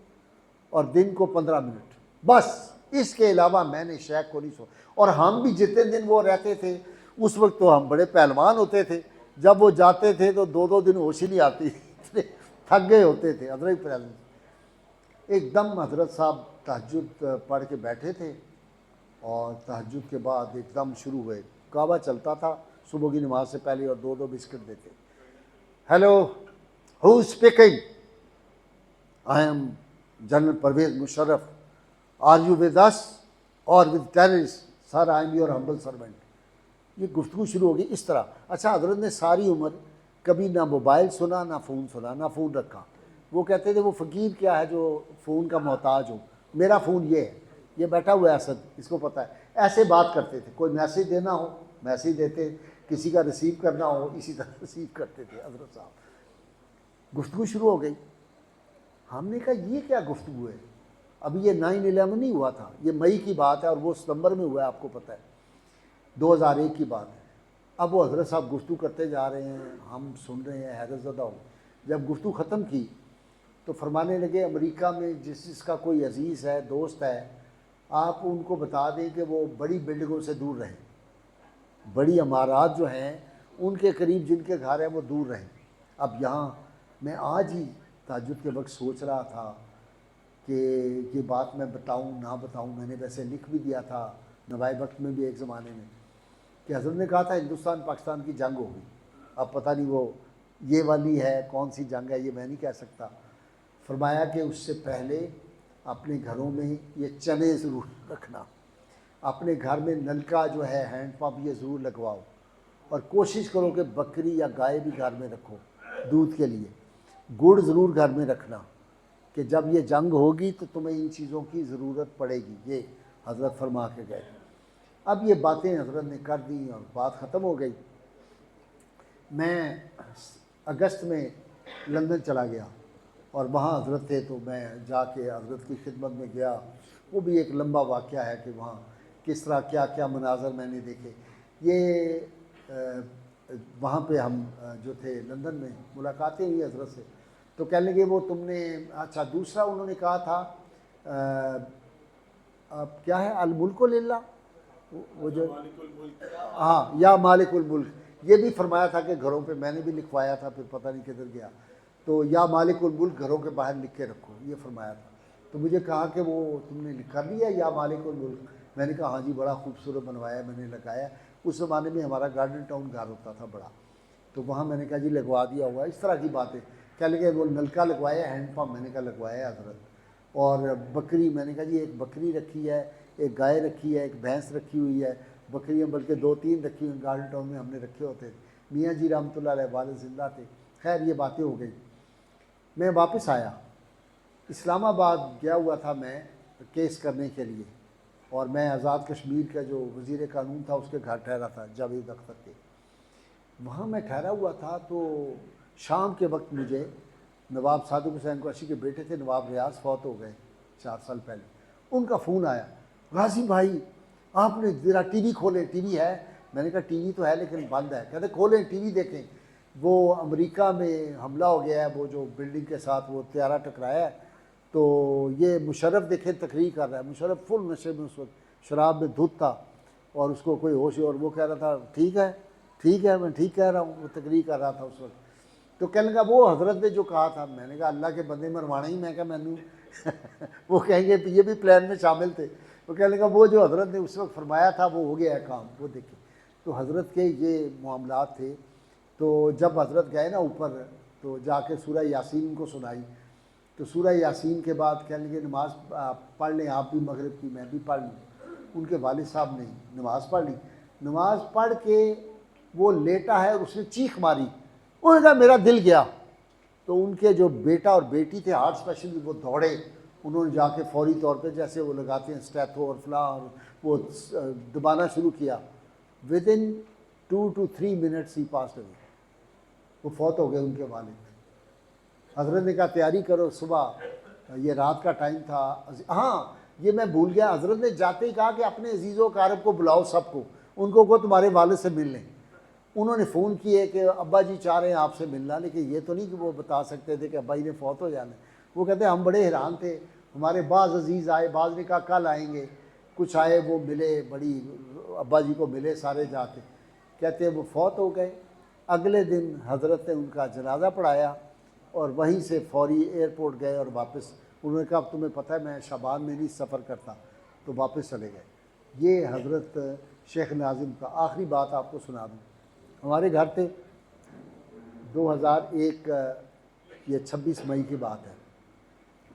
اور دن کو 15 منٹ، بس اس کے علاوہ میں نے شیخ کو نہیں سو۔ اور ہم بھی جتنے دن وہ رہتے تھے اس وقت تو ہم بڑے پہلوان ہوتے تھے، جب وہ جاتے تھے تو 2 دن ہوش ہی نہیں آتی، تھک گئے ہوتے تھے حضرت پریزنٹ۔ ایک دم حضرت صاحب تہجد پڑھ کے بیٹھے تھے اور تہجد کے بعد ایک دم شروع ہوئے، کعبہ چلتا تھا صبح کی نماز سے پہلے، اور 2 بسکٹ دیتے۔ Hello, who speaking? I am general Pervez Musharraf, are you with us or with terrorist? Sir I am your humble servant. یہ گفتگو شروع ہوگی اس طرح۔ اچھا، حضرت نے ساری عمر کبھی نہ موبائل سنا، نہ فون سنا، نہ فون رکھا۔ وہ کہتے تھے وہ فقیر کیا ہے جو فون کا محتاج ہو، میرا فون یہ ہے، یہ بیٹھا ہوا ہے اسد، اس کو پتہ ہے۔ ایسے بات کرتے تھے، کوئی میسیج دینا ہو میسیج دیتے، کسی کا ریسیو کرنا ہو اسی طرح ریسیو کرتے تھے حضرت صاحب۔ گفتگو شروع ہو گئی، ہم نے کہا یہ کیا گفتگو ہے؟ ابھی یہ 9/11 نہیں ہوا تھا، یہ مئی کی بات ہے، اور وہ ستمبر میں ہوا ہے، آپ کو پتہ ہے 2001 کی بات ہے۔ اب وہ حضرت صاحب گفتگو کرتے جا رہے ہیں، ہم سن رہے ہیں، حیرت زدہ ہو۔ جب گفتگو ختم کی تو فرمانے لگے امریکہ میں جس کا کوئی عزیز ہے، دوست ہے، آپ ان کو بتا دیں کہ وہ بڑی بلڈنگوں سے دور رہیں، بڑی عمارات جو ہیں ان کے قریب جن کے گھر ہیں وہ دور رہیں۔ اب یہاں میں آج ہی تہجد کے وقت سوچ رہا تھا کہ یہ بات میں بتاؤں نہ بتاؤں، میں نے ویسے لکھ بھی دیا تھا نوائے وقت میں بھی ایک زمانے میں، کہ حضرت نے کہا تھا ہندوستان پاکستان کی جنگ ہوگی۔ اب پتہ نہیں وہ یہ والی ہے، کون سی جنگ ہے یہ میں نہیں کہہ سکتا۔ فرمایا کہ اس سے پہلے اپنے گھروں میں یہ چنے ضرور رکھنا، اپنے گھر میں نلکا جو ہے ہینڈ پمپ یہ ضرور لگواؤ، اور کوشش کرو کہ بکری یا گائے بھی گھر میں رکھو دودھ کے لیے، گڑ ضرور گھر میں رکھنا، کہ جب یہ جنگ ہوگی تو تمہیں ان چیزوں کی ضرورت پڑے گی، یہ حضرت فرما کے گئے۔ اب یہ باتیں حضرت نے کر دیں اور بات ختم ہو گئی۔ میں اگست میں لندن چلا گیا اور وہاں حضرت تھے، تو میں جا کے حضرت کی خدمت میں گیا۔ وہ بھی ایک لمبا واقعہ ہے کہ وہاں کس طرح کیا کیا مناظر میں نے دیکھے۔ یہ وہاں پہ ہم جو تھے لندن میں ملاقاتیں ہوئی حضرت سے، تو کہنے لگے وہ تم نے، اچھا دوسرا انہوں نے کہا تھا اب کیا ہے، الملک للہ، وہ جو ہاں یا مالک الملک، یہ بھی فرمایا تھا کہ گھروں پہ، میں نے بھی لکھوایا تھا، پھر پتہ نہیں کدھر گیا، تو یا مالک الملک گھروں کے باہر لکھ کے رکھو، یہ فرمایا تھا۔ تو مجھے کہا کہ وہ تم نے لکھ کر لیا یا مالک الملک؟ میں نے کہا ہاں جی، بڑا خوبصورت بنوایا میں نے، لگایا۔ اس زمانے میں ہمارا گارڈن ٹاؤن گھر ہوتا تھا بڑا، تو وہاں میں نے کہا جی لگوا دیا ہوا ہے، اس طرح کی باتیں۔ کہہ لگے وہ نلکا لگوایا، ہینڈ پمپ، میں نے کہا لگوایا ہے حضرت۔ اور بکری، میں نے کہا جی ایک بکری رکھی ہے، ایک گائے رکھی ہے، ایک بھینس رکھی ہوئی ہے، بکریاں بلکہ 2-3 رکھی ہوئی، گارڈن ٹاؤن میں ہم نے رکھے ہوتے تھے۔ میاں جی رحمۃ اللہ علیہ والد زندہ تھے۔ خیر یہ باتیں ہو گئی، میں واپس آیا، اسلام آباد گیا ہوا تھا میں کیس کرنے کے لیے، اور میں آزاد کشمیر کا جو وزیر قانون تھا اس کے گھر ٹھہرا تھا، جاوید اختر کے، وہاں میں ٹھہرا ہوا تھا۔ تو شام کے وقت مجھے نواب صادق حسین قریشی کے بیٹے تھے، نواب ریاض، فوت ہو گئے 4 سال پہلے، ان کا فون آیا، غازی بھائی آپ نے ذرا ٹی وی کھولیں، ٹی وی ہے؟ میں نے کہا ٹی وی تو ہے لیکن بند ہے۔ کہتے کھولیں ٹی وی دیکھیں، وہ امریکہ میں حملہ ہو گیا ہے، وہ جو بلڈنگ کے ساتھ وہ طیارہ ٹکرایا ہے، تو یہ مشرف دیکھیں تقریر کر رہا ہے، مشرف فل نشے میں اس وقت، شراب میں دھت تھا، اور اس کو کوئی ہوش، اور وہ کہہ رہا تھا ٹھیک ہے ٹھیک ہے، میں ٹھیک کہہ رہا ہوں، وہ تقریر کر رہا تھا اس وقت۔ تو کہنے لگا وہ حضرت نے جو کہا تھا، میں نے کہا اللہ کے بندے مروانا ہی، میں کہا میں نے وہ کہیں گے یہ بھی پلان میں شامل تھے۔ وہ کہنے لگا وہ جو حضرت نے اس وقت فرمایا تھا وہ ہو گیا ہے کام، وہ دیکھیں۔ تو حضرت کے یہ معاملات تھے۔ تو جب حضرت گئے نا اوپر، تو جا کے سورہ یاسین ان کو سنائی، تو سورہ یاسین کے بعد کہنے لگے نماز پڑھ لیں آپ بھی مغرب کی، میں بھی پڑھ لوں۔ ان کے والد صاحب نے نماز پڑھ لی، نماز پڑھ کے وہ لیٹا ہے اور اس نے چیخ ماری، انہوں نے کہا میرا دل گیا۔ تو ان کے جو بیٹا اور بیٹی تھے ہارٹ اسپیشلسٹ، وہ دوڑے انہوں نے جا کے فوری طور پہ جیسے وہ لگاتے ہیں اسٹیتھو اور فلاں اور وہ دبانا شروع کیا. With in 2 to 3 minutes he passed away. وہ فوت ہو گئے ان کے والد. حضرت نے کہا تیاری کرو صبح, یہ رات کا ٹائم تھا. ہاں یہ میں بھول گیا, حضرت نے جاتے ہی کہا کہ اپنے عزیز و اقارب کو بلاؤ, سب کو, ان کو تمہارے والد سے مل لیں. انہوں نے فون کیے کہ ابا جی چاہ رہے ہیں آپ سے ملنا, لیکن یہ تو نہیں کہ وہ بتا سکتے تھے کہ ابا جی نے فوت ہو جانا. وہ کہتے ہیں ہم بڑے حیران تھے, ہمارے بعض عزیز آئے, بعض نے کہا کل آئیں گے, کچھ آئے وہ ملے, بڑی ابا جی کو ملے سارے جا کے. کہتے ہیں وہ فوت ہو گئے. اگلے دن حضرت نے ان کا جنازہ پڑھایا اور وہیں سے فوری ایئرپورٹ گئے اور واپس. انہوں نے کہا اب تمہیں پتہ ہے میں شعبان میں نہیں سفر کرتا, تو واپس چلے گئے. یہ حضرت شیخ ناظم کا. آخری بات آپ کو سنا دوں, ہمارے گھر تھے 2001, یہ 26 مئی کی بات ہے.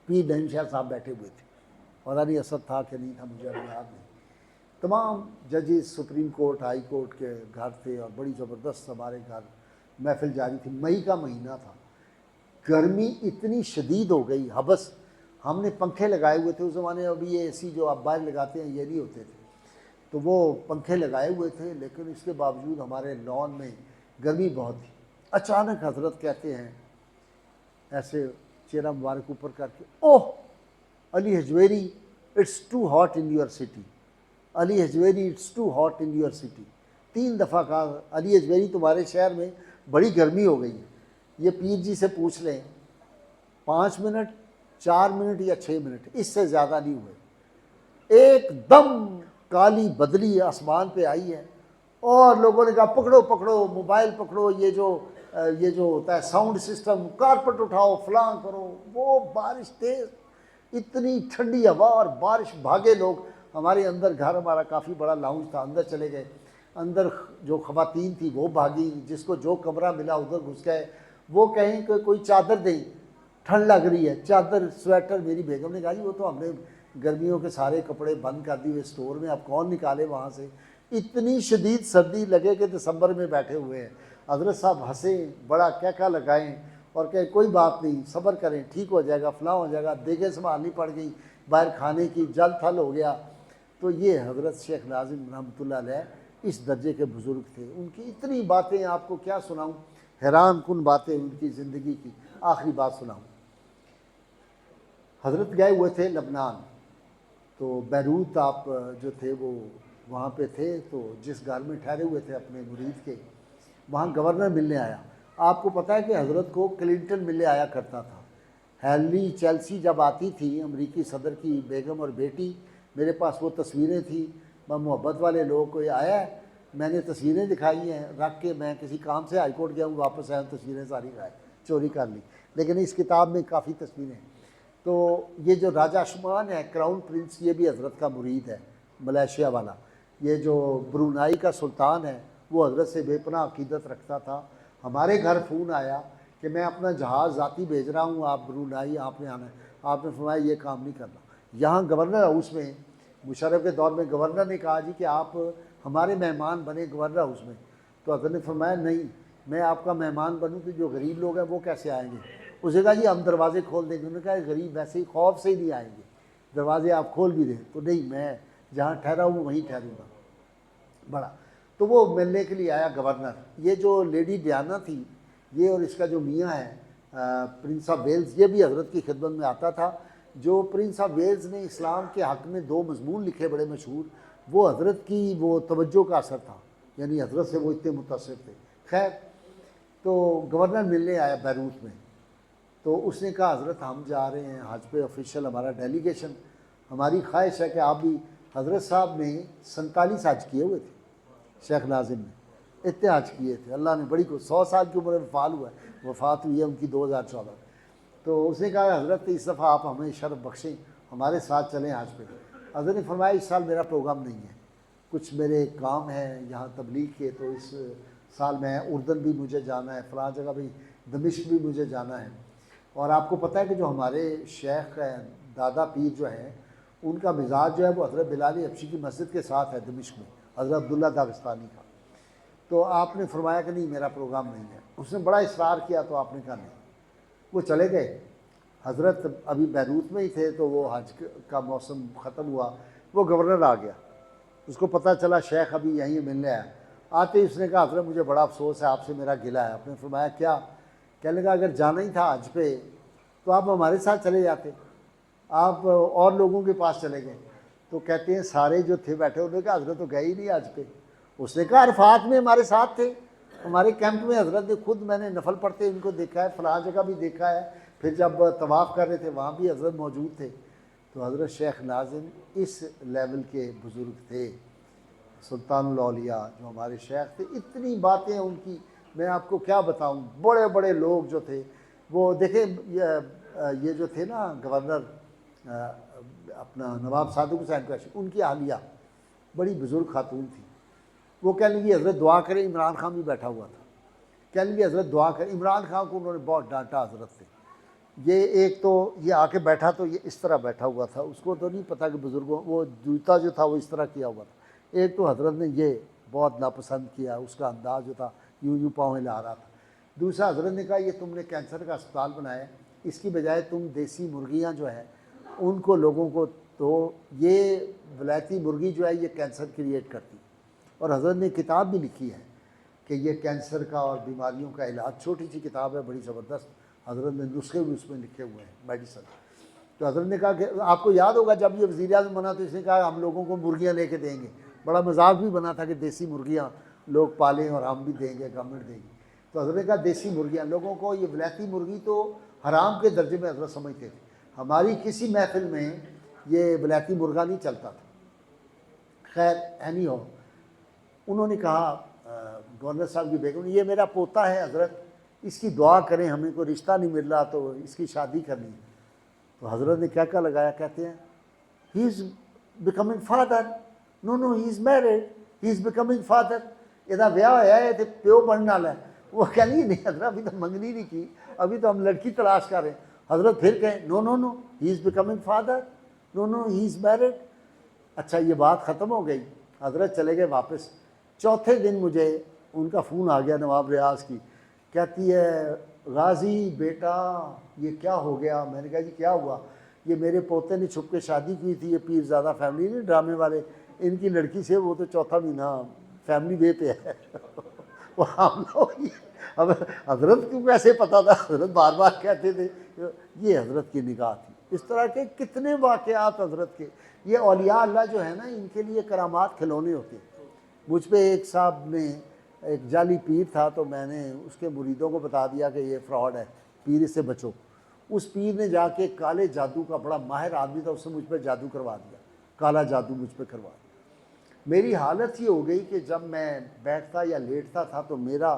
پیر نعیم شاہ صاحب بیٹھے ہوئے تھے, پتہ نہیں اسد تھا کہ نہیں تھا, مجھے ابھی یاد نہیں. تمام ججز سپریم کورٹ ہائی کورٹ کے گھر تھے اور بڑی زبردست ہمارے گھر محفل جاری تھی. مئی کا مہینہ تھا, گرمی اتنی شدید ہو گئی, حبس. ہم نے پنکھے لگائے ہوئے تھے اس زمانے میں, ابھی یہ اے سی جو آپ باہر لگاتے ہیں یہ نہیں ہوتے تھے, تو وہ پنکھے لگائے ہوئے تھے, لیکن اس کے باوجود ہمارے لان میں گرمی بہت تھی. اچانک حضرت کہتے ہیں ایسے چہرہ مبارک اوپر کر کے, oh Ali Hujwiri it's too hot in your city, Ali Hujwiri it's too hot in your city. 3 دفعہ کہا علی حجویری تمہارے شہر میں بڑی گرمی ہو گئی ہے. یہ پیر جی سے پوچھ لیں 5 منٹ 4 منٹ یا 6 منٹ, اس سے زیادہ نہیں ہوئے. ایک دم کالی بدلی آسمان پہ آئی ہے اور لوگوں نے کہا پکڑو پکڑو موبائل پکڑو, یہ جو ہوتا ہے ساؤنڈ سسٹم, کارپٹ اٹھاؤ, فلاں کرو. وہ بارش تیز, اتنی ٹھنڈی ہوا اور بارش, بھاگے لوگ. ہمارے اندر گھر ہمارا کافی بڑا لاؤنج تھا, اندر چلے گئے. اندر جو خواتین تھی وہ بھاگی, جس کو جو کمرہ ملا ادھر گھس گئے. وہ کہیں کہ کوئی چادر دیں, ٹھنڈ لگ رہی ہے, چادر سویٹر. میری بیگم نے کہا جی وہ تو ہم نے گرمیوں کے سارے کپڑے بند کر دیے ہوئے اسٹور میں, اب کون نکالے وہاں سے. اتنی شدید سردی لگے کہ دسمبر میں بیٹھے ہوئے ہیں. حضرت صاحب ہنسیں, بڑا کہکا لگائیں اور کہ کوئی بات نہیں, صبر کریں, ٹھیک ہو جائے گا, فلاں ہو جائے گا. دیگیں سنبھالنی پڑ گئی باہر کھانے کی, جل تھل ہو گیا. تو یہ حضرت شیخ ناظم رحمۃ اللہ علیہ اس درجے کے بزرگ تھے. ان کی اتنی باتیں آپ کو کیا سناؤں, حیران کن باتیں ان کی زندگی کی. آخری بات سناؤں, حضرت گئے ہوئے تھے لبنان, تو بیروت آپ جو تھے وہ وہاں پہ تھے. تو جس گھر میں ٹھہرے ہوئے تھے اپنے مرید کے, وہاں گورنر ملنے آیا. آپ کو پتہ ہے کہ حضرت کو کلنٹن ملنے آیا کرتا تھا. ہیلی چیلسی جب آتی تھی, امریکی صدر کی بیگم اور بیٹی, میرے پاس وہ تصویریں تھیں. میں محبت والے لوگ کوئی آیا ہے, میں نے تصویریں دکھائی ہیں رکھ کے. میں کسی کام سے ہائی کورٹ گیا ہوں, واپس آیا ہوں, تصویریں ساری چوری کر لی, لیکن اس کتاب میں کافی تصویریں ہیں. تو یہ جو راجہ شمان ہے, کراؤن پرنس, یہ بھی حضرت کا مرید ہے, ملیشیا والا. یہ جو برونائی کا سلطان ہے وہ حضرت سے بے پناہ عقیدت رکھتا تھا. ہمارے گھر فون آیا کہ میں اپنا جہاز ذاتی بھیج رہا ہوں, آپ برونائی آپ نے آنا ہے. آپ نے فرمایا یہ کام نہیں کرنا. یہاں گورنر ہاؤس میں مشرف کے دور میں گورنر نے کہا جی کہ آپ ہمارے مہمان بنے گورنر ہاؤس میں. تو حضرت نے فرمایا نہیں, میں آپ کا مہمان بنوں تو جو غریب لوگ ہیں وہ کیسے آئیں گے. اسے کہا جی ہم دروازے کھول دیں گے. انہوں نے کہا غریب ویسے ہی خوف سے ہی نہیں آئیں گے, دروازے آپ کھول بھی دیں. تو نہیں, میں جہاں ٹھہرا ہوں وہیں ٹھہروں گا. بڑا تو وہ ملنے کے لیے آیا گورنر. یہ جو لیڈی ڈیانا تھی, یہ اور اس کا جو میاں ہے پرنس آف ویلز, یہ بھی حضرت کی خدمت میں آتا تھا. جو پرنس آف ویلز نے اسلام کے حق میں 2 مضمون لکھے بڑے مشہور, وہ حضرت کی وہ توجہ کا اثر تھا, یعنی حضرت سے وہ اتنے متاثر تھے. خیر, تو گورنر ملنے آیا بیروت میں. تو اس نے کہا حضرت ہم جا رہے ہیں حج پہ, آفیشیل ہمارا ڈیلیگیشن, ہماری خواہش ہے کہ آپ بھی. حضرت صاحب نے 47 حج کیے ہوئے تھے, شیخ ناظم نے اتنے حج کیے تھے. اللہ نے بڑی کو 100 سال کی عمر میں وفات ہوئی ہے ان کی 2014. تو اس نے کہا حضرت اس دفعہ آپ ہمیں شرف بخشیں, ہمارے ساتھ چلیں حج پہ. حضرت نے فرمایا اس سال میرا پروگرام نہیں ہے, کچھ میرے کام ہیں یہاں تبلیغ کے, تو اس سال میں اردن بھی مجھے جانا ہے, فلاں جگہ بھی, دمشق بھی مجھے جانا ہے. اور آپ کو پتہ ہے کہ جو ہمارے شیخ دادا پیر جو ہیں, ان کا مزاج جو ہے وہ حضرت بلال حبشی کی مسجد کے ساتھ ہے دمشق میں, حضرت عبداللہ داغستانی کا. تو آپ نے فرمایا کہ نہیں میرا پروگرام نہیں ہے. اس نے بڑا اصرار کیا تو آپ نے کہا نہیں. وہ چلے گئے. حضرت ابھی بیروت میں ہی تھے تو وہ حج کا موسم ختم ہوا، وہ گورنر آ گیا، اس کو پتہ چلا شیخ ابھی یہیں ملنے آیا، آتے ہی اس نے کہا حضرت مجھے بڑا افسوس ہے آپ سے میرا گلہ ہے۔ آپ نے فرمایا کیا؟ کہنے لگا اگر جانا ہی تھا حج پہ تو آپ ہمارے ساتھ چلے جاتے، آپ اور لوگوں کے پاس چلے گئے۔ تو کہتے ہیں سارے جو تھے بیٹھے انہوں نے کہا حضرت تو گئے ہی نہیں حج پہ۔ اس نے کہا عرفات میں ہمارے ساتھ تھے، ہمارے کیمپ میں حضرت نے خود، میں نے نفل پڑھتے ان کو دیکھا ہے، فلاں جگہ بھی دیکھا ہے، پھر جب طواف کر رہے تھے وہاں بھی حضرت موجود تھے۔ تو حضرت شیخ ناظم اس لیول کے بزرگ تھے، سلطان الاولیاء جو ہمارے شیخ تھے۔ اتنی باتیں ان کی میں آپ کو کیا بتاؤں، بڑے بڑے لوگ جو تھے وہ دیکھیں، یہ جو تھے نا گورنر اپنا نواب صادق حسین قریشی، ان کی اہلیہ بڑی بزرگ خاتون تھی، وہ کہنے لگی حضرت دعا کریں، عمران خان بھی بیٹھا ہوا تھا، کہنے لگی حضرت دعا کریں۔ عمران خان کو انہوں نے بہت ڈانٹا حضرت سے، یہ ایک تو یہ آ کے بیٹھا تو یہ اس طرح بیٹھا ہوا تھا، اس کو تو نہیں پتہ کہ بزرگوں، وہ جوتا جو تھا وہ اس طرح کیا ہوا تھا، ایک تو حضرت نے یہ بہت ناپسند کیا، اس کا انداز جو تھا یوں یوں پاؤں ہلا رہا تھا۔ دوسرا حضرت نے کہا یہ تم نے کینسر کا اسپتال بنایا ہے، اس کی بجائے تم دیسی مرغیاں جو ہیں ان کو لوگوں کو، تو یہ ولایتی مرغی جو ہے یہ کینسر کریٹ کرتی، اور حضرت نے کتاب بھی لکھی ہے کہ یہ کینسر کا اور بیماریوں کا علاج، چھوٹی سی کتاب ہے بڑی زبردست، حضرت نے نسخے بھی اس میں لکھے ہوئے ہیں میڈیسن۔ تو حضرت نے کہا کہ آپ کو یاد ہوگا جب یہ وزیر اعظم بنا تو اس نے کہا ہم لوگوں کو مرغیاں لے کے دیں گے، بڑا مذاق بھی بنا تھا کہ دیسی مرغیاں لوگ پالیں اور ہم بھی دیں گے، گورنمنٹ دے گی۔ تو حضرت نے کہا دیسی مرغیاں، لوگوں کو یہ ولایتی مرغی تو حرام کے درجے میں حضرت سمجھتے تھے، ہماری کسی محفل میں یہ ولایتی مرغا نہیں چلتا تھا۔ خیر اینی ہو، انہوں نے کہا گورنر صاحب کی بیگم نے یہ میرا پوتا ہے حضرت، اس کی دعا کریں، ہمیں کوئی رشتہ نہیں مل رہا تو اس کی شادی کرنی ہے۔ تو حضرت نے کیا لگایا، کہتے ہیں he is becoming father, no no he is married, he is becoming father, یہ ویاہ ہوا ہے تو پیو بننے والا ہے۔ وہ کہہ نہیں حضرت ابھی تو منگنی نہیں کی، ابھی تو ہم لڑکی تلاش کر رہے ہیں۔ حضرت پھر کہیں no no no he is becoming father, no no he is married. اچھا یہ بات ختم ہو گئی، حضرت چلے گئے واپس۔ چوتھے دن مجھے ان کا فون آ گیا نواب ریاض کی، کہتی ہے غازی بیٹا یہ کیا ہو گیا؟ میں نے کہا جی کیا ہوا؟ یہ میرے پوتے نے چھپ کے شادی کی تھی، یہ پیر زادہ فیملی نہیں ڈرامے والے، ان کی لڑکی سے، وہ تو چوتھا مہینہ فیملی وے پہ ہے۔ وہ حاملہ ہوئی۔ اب حضرت کو کیسے پتہ تھا؟ حضرت بار بار کہتے تھے، یہ حضرت کی نگاہ تھی۔ اس طرح کے کتنے واقعات حضرت کے، یہ اولیاء اللہ جو ہے نا ان کے لیے کرامات کھلونے ہوتے ہیں۔ مجھ پہ ایک صاحب نے، ایک جعلی پیر تھا تو میں نے اس کے مریدوں کو بتا دیا کہ یہ فراڈ ہے، پیر اس سے بچو۔ اس پیر نے جا کے کالے جادو کا، بڑا ماہر آدمی تھا، اس نے مجھ پہ جادو کروا دیا، کالا جادو مجھ پہ کروا دیا۔ میری حالت یہ ہو گئی کہ جب میں بیٹھتا یا لیٹتا تھا تو میرا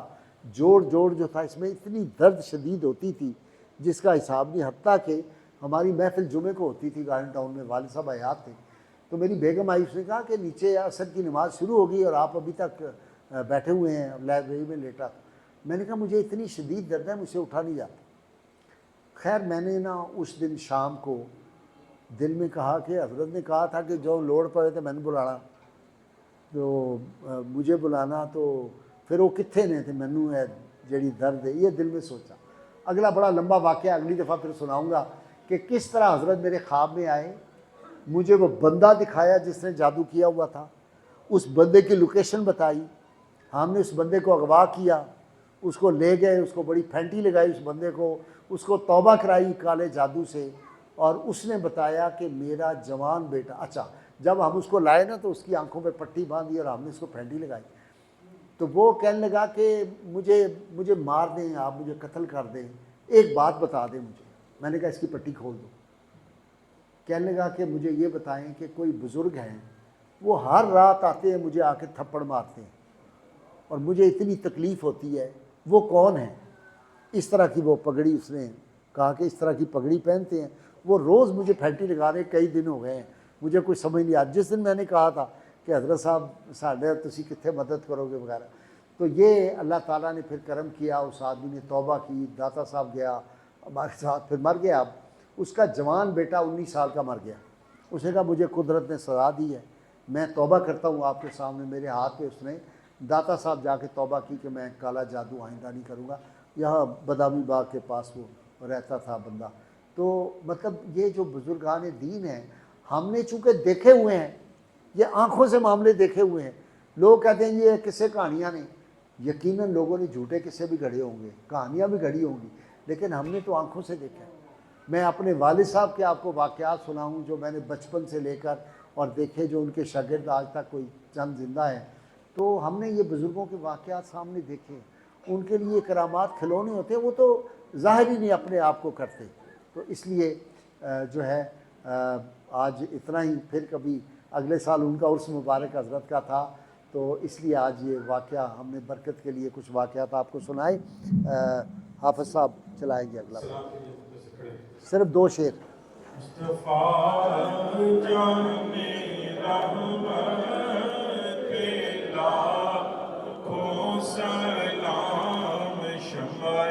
جوڑ جو تھا اس میں اتنی درد شدید ہوتی تھی جس کا حساب نہیں، حتیٰ کہ ہماری محفل جمعے کو ہوتی تھی گارڈن ٹاؤن میں، والد صاحب حیات تھے، تو میری بیگم آئی، اس نے کہا کہ نیچے عصر کی نماز شروع ہوگی اور آپ ابھی تک بیٹھے ہوئے ہیں لائبریری میں لیٹا۔ میں نے کہا مجھے اتنی شدید درد ہے مجھ سے اٹھا نہیں جاتا۔ خیر میں نے نا اس دن شام کو دل میں کہا کہ حضرت نے کہا تھا کہ جو لوڑ پڑے تو میں نے بلانا، تو مجھے بلانا، تو پھر وہ کتنے نے تھے مینو ہے جڑی درد ہے، یہ دل میں سوچا۔ اگلا بڑا لمبا واقعہ اگلی دفعہ پھر سناؤں گا کہ کس طرح حضرت میرے خواب میں آئے، مجھے وہ بندہ دکھایا جس نے جادو کیا ہوا تھا، اس بندے کی لوکیشن بتائی، ہم نے اس بندے کو اغوا کیا، اس کو لے گئے، اس کو بڑی پھینٹی لگائی اس بندے کو، اس کو توبہ کرائی کالے جادو سے، اور اس نے بتایا کہ میرا جوان بیٹا، اچھا جب ہم اس کو لائے نا تو اس کی آنکھوں پہ پٹی باندھی اور ہم نے اس کو پھینٹی لگائی، تو وہ کہنے لگا کہ مجھے مار دیں، آپ مجھے قتل کر دیں، ایک بات بتا دیں مجھے۔ میں نے کہا اس کی پٹی کھول دو۔ کہنے لگا کہ مجھے یہ بتائیں کہ کوئی بزرگ ہیں وہ ہر رات آتے ہیں مجھے آ کے تھپڑ مارتے ہیں اور مجھے اتنی تکلیف ہوتی ہے، وہ کون ہیں؟ اس طرح کی وہ پگڑی، اس نے کہا کہ اس طرح کی پگڑی پہنتے ہیں، وہ روز مجھے پھینٹی لگا رہے، کئی دن ہو گئے ہیں، مجھے کوئی سمجھ نہیں آتا۔ جس دن میں نے کہا تھا کہ حضرت صاحب ساڈے تسی کتنے مدد کرو گے وغیرہ، تو یہ اللہ تعالیٰ نے پھر کرم کیا، اس آدمی نے توبہ کی، داتا صاحب گیا ہمارے ساتھ، پھر مر گیا۔ اب اس کا جوان بیٹا 19 سال کا مر گیا۔ اس نے کہا مجھے قدرت نے سزا دی ہے، میں توبہ کرتا ہوں آپ کے سامنے، میرے ہاتھ پہ اس نے داتا صاحب جا کے توبہ کی کہ میں کالا جادو آئندہ نہیں کروں گا۔ یہاں بادامی باغ کے پاس وہ رہتا تھا بندہ، تو مطلب یہ جو بزرگان دین ہیں ہم نے چونکہ دیکھے ہوئے ہیں، یہ آنکھوں سے معاملے دیکھے ہوئے ہیں. لوگ کہتے ہیں یہ قصے کہانیاں نہیں، یقیناً لوگوں نے جھوٹے قصے بھی گھڑے ہوں گے، کہانیاں بھی گھڑی ہوں گی، لیکن ہم نے تو آنکھوں سے دیکھا ہے. میں اپنے والد صاحب کے آپ کو واقعات سناؤں جو میں نے بچپن سے لے کر اور دیکھے، جو ان کے شاگرد آج تک کوئی چند زندہ ہیں، تو ہم نے یہ بزرگوں کے واقعات سامنے دیکھے. ان کے لیے کرامات کھلونے ہوتے ہیں، وہ تو ظاہر ہی نہیں اپنے آپ کو کرتے. تو اس لیے جو ہے آج اتنا ہی، پھر کبھی اگلے سال ان کا عرس مبارک حضرت کا تھا، تو اس لیے آج یہ واقعہ ہم نے برکت کے لیے کچھ واقعات آپ کو سنائے. حافظ صاحب چلائیں گے اگلا، صرف 2 شعر. مصطفیٰ جانے رحمت پہ لاکھوں سلام، شمع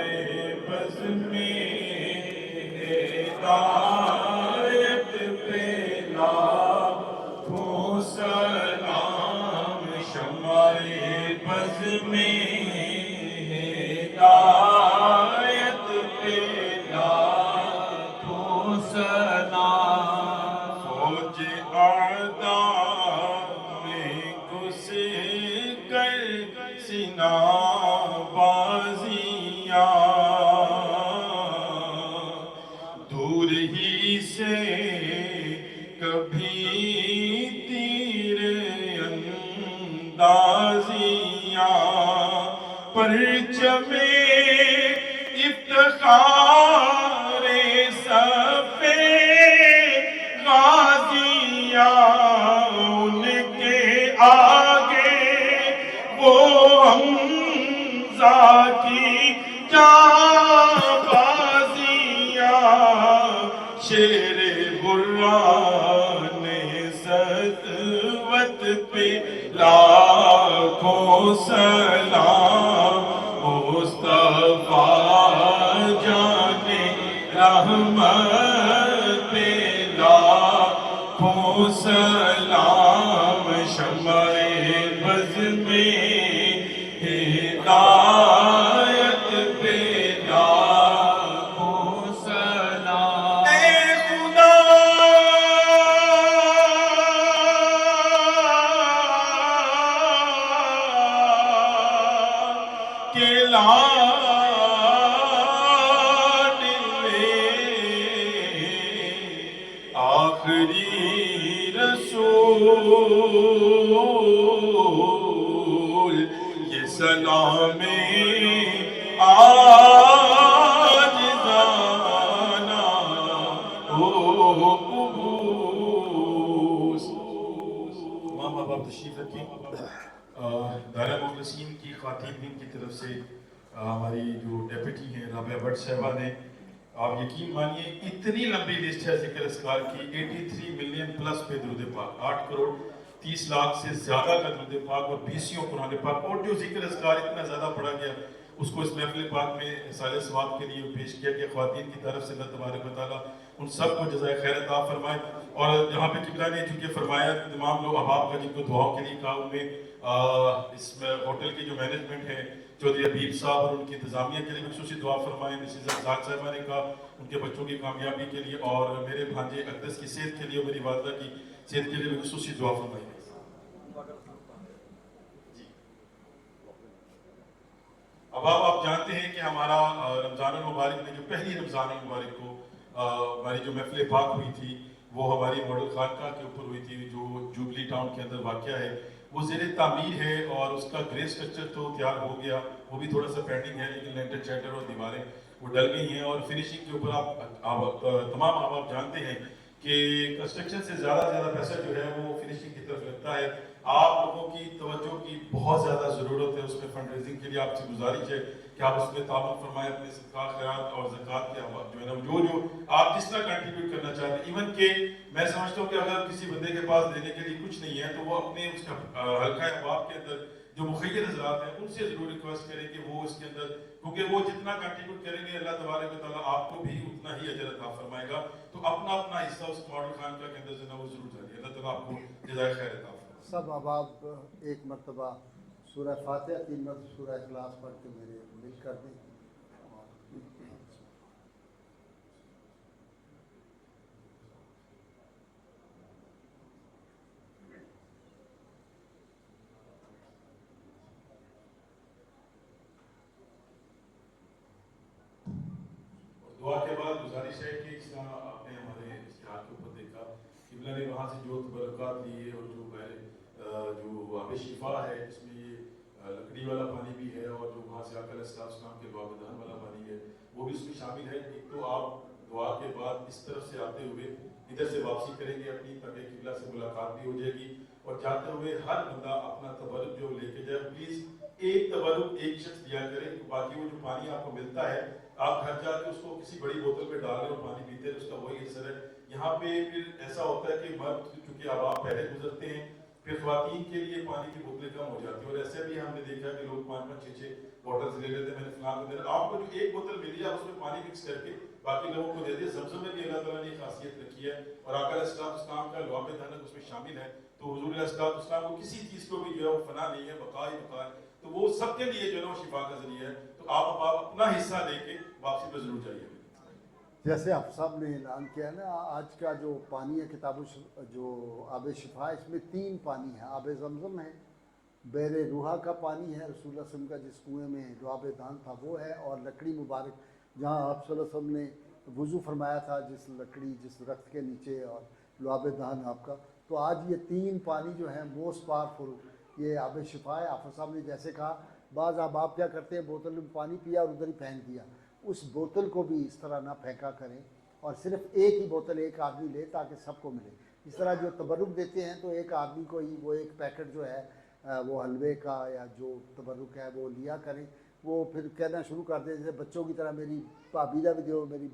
بز میں ہدایت پہ لاکھوں سلام، شمع بز میں ہدایت پہ لاکھوں سلام. فوج اعداء میں گھس کر سینہ بازیاں، دور ہی سے کبھی تیر اندازیاں، پرچم افتخار صف غازیاں، ان کے آگے وہ حمزہ کی جانبازیاں، شیر بران سطوت پہ لاکھوں سلام، مصطفیٰ جانے رحمت پہ لاکھوں سلام، شمع بز میں ہدایت پہ لاکھوں سلام. اے خدا کے لاڈلے آخری رسول، یہ سلام عاجزانہ ہو قبول. تمام احباب تشریف رکھیں. دائرہ مخلصین کی خواتین کی طرف سے ہماری جو ڈیپٹی ہیں رابعہ بٹ صاحبہ نے، آپ یقین مانیے اتنی لمبی لسٹ ہے ذکر اذکار کی، 83 ملین پلس پہ درود پاک، 8 کروڑ 30 لاکھ سے زیادہ کا درود پاک اور 20 قرآن پاک، اور جو ذکر اذکار اتنا زیادہ پڑھا گیا اس کو اس محفل پاک میں سال ثواب کے لیے پیش کیا گیا. خواتین کی طرف سے اللہ تبارک و تعالیٰ ان سب کو جزائے خیر عطا فرمائے. اور جہاں پہ قبلہ نے چونکہ فرمایا تمام لوگ احباب کا جن کو دعاؤں کے لیے کہا، ان میں اس میں ہوٹل کی جو مینجمنٹ ہے چودھری حبیب صاحب اور ان کی انتظامیہ کے لیے خصوصی دعا فرمائیں. مسز افضال صاحبہ نے کہا ان کے بچوں کی کامیابی کے لیے، اور میرے بھانجے اقدس کی صحت کے لیے اور میری والدہ کی صحت کے لیے بھی خصوصی دعا فرمائیں. اب آپ جانتے ہیں کہ ہمارا رمضان المبارک میں جو پہلی رمضان المبارک کو ہماری جو محفل پاک ہوئی تھی وہ ہماری ماڈل خانقاہ کے اوپر ہوئی تھی، جو جوبلی ٹاؤن کے اندر واقع ہے. وہ زیر تعمیر ہے اور اس کا گرے اسٹرکچر تو تیار ہو گیا، وہ بھی تھوڑا سا پینڈنگ ہے، لیکن لینٹر چیٹر اور دیواریں وہ ڈل گئی ہیں. اور فنیشنگ کے اوپر آپ تمام آپ جانتے ہیں کہ کنسٹرکشن سے زیادہ پیسہ جو ہے وہ فنیشنگ کی طرف لگتا ہے. آپ لوگوں کی توجہ کی بہت زیادہ ضرورت ہے اس میں. فنڈ ریزنگ کے لیے آپ سے گزارش ہے کہ آپ اس میں تعاون فرمائیں اپنے صدقہ خیرات اور زکوٰۃ کے جو ہے نا جو آپ جس طرح کنٹریبیوٹ کرنا چاہتے ہیں. ایون کہ میں سمجھتا ہوں کہ اگر کسی بندے کے پاس دینے کے لیے کچھ نہیں ہے تو وہ اپنے اس کا حلقہ احباب کے اندر جو مخیر حضرات ہیں ان سے ضرور ریکویسٹ کریں کہ وہ اس کے اندر، کیونکہ وہ جتنا کنٹریبیوٹ کریں گے اللہ تبارک و تعالیٰ آپ کو بھی اتنا ہی اجر عطا فرمائے گا. تو اپنا حصہ اس ماڈل خانقاہ کے اندر جو ہے وہ ضرور ڈالیے. اللہ تعالیٰ آپ کو جزائے خیر عطا فرمائے. سب احباب ایک مرتبہ سورہ فاتحہ 3 مرتبہ سورہ اخلاص پڑھ کے میرے مل کر دیں. گزارش ہے کہ اس طرح آپ نے ہمارے اشتہار کے اوپر دیکھا قبلہ نے وہاں سے جو تبرکات لیے اور جو آب شفا ہے جس میں یہ لکڑی والا پانی بھی ہے اور جو وہاں سے آقا علیہ السلام کے دعا بدان والا پانی ہے وہ بھی اس میں شامل ہے. ایک تو آپ دعا کے بعد اس طرف سے آتے ہوئے ادھر سے واپسی کریں گے اپنی تاکہ قبلہ سے ملاقات بھی ہو جائے گی, اور جاتے ہوئے ہر بندہ اپنا تبرک جو لے کے جائے پلیز ایک تبرک ایک شخص دیا کرے, باقی وہ جو پانی آپ کو ملتا ہے آپ گھر جا کے اس کو کسی بڑی بوتل میں ڈال لیں اور پانی پیتے ہیں, اس کا وہی اثر ہے. یہاں پہ پھر ایسا ہوتا ہے کہ مرد چونکہ اب آپ پہلے گزرتے ہیں پھر خواتین کے لیے پانی کی بوتلیں کم ہو جاتی ہیں, اور ایسے بھی ہم نے دیکھا کہ لوگ 5-5-6 بوٹلز لے لیتے ہیں. میں نے فلاں کو دینا, آپ کو جو ایک بوتل ملی ہے اس میں پانی مکس کر کے باقی لوگوں کو دے دیا. زمزم میں بھی اللہ تعالیٰ نے ایک خاصیت رکھی ہے اور آقا علیہ السلام کا لعاب دھنک اس میں شامل ہے, تو حضور علیہ السلام کو کسی چیز کو بھی جو ہے وہ فنا نہیں ہے, بقا ہی بقا ہے, تو وہ سب کے لیے جو ہے وہ شفا کا ذریعہ ہے. تو آپ اپنا حصہ لے کے واپسی پہ ضرور جائیے. جیسے آپ صاحب نے اعلان کیا نا, آج کا جو پانی ہے کتاب جو آب شفا ہے اس میں 3 پانی ہے. آب زمزم ہے, بیر روحا کا پانی ہے رسول اللہ صلی اللہ علیہ وسلم کا جس کنویں میں لعاب دان تھا وہ ہے, اور لکڑی مبارک جہاں آپ صلی اللہ علیہ وسلم نے وضو فرمایا تھا جس لکڑی جس درخت کے نیچے, اور لعاب دان آپ کا. تو آج یہ 3 پانی جو ہیں موسٹ پاورفل یہ آب شفا ہے. آپ صاحب نے جیسے کہا بعض آپ کیا کرتے ہیں بوتل میں پانی پیا اور ادھر ہی پھینک دیا, اس بوتل کو بھی اس طرح نہ پھینکا کریں اور صرف ایک ہی بوتل ایک آدمی لے تاکہ سب کو ملے. اس طرح جو تبرک دیتے ہیں تو ایک آدمی کو ہی وہ ایک پیکٹ جو ہے وہ حلوے کا یا جو تبرک ہے وہ لیا کریں, وہ پھر کہنا شروع کر دیں جیسے بچوں کی طرح میری بھابھی دا بھی دیو, میری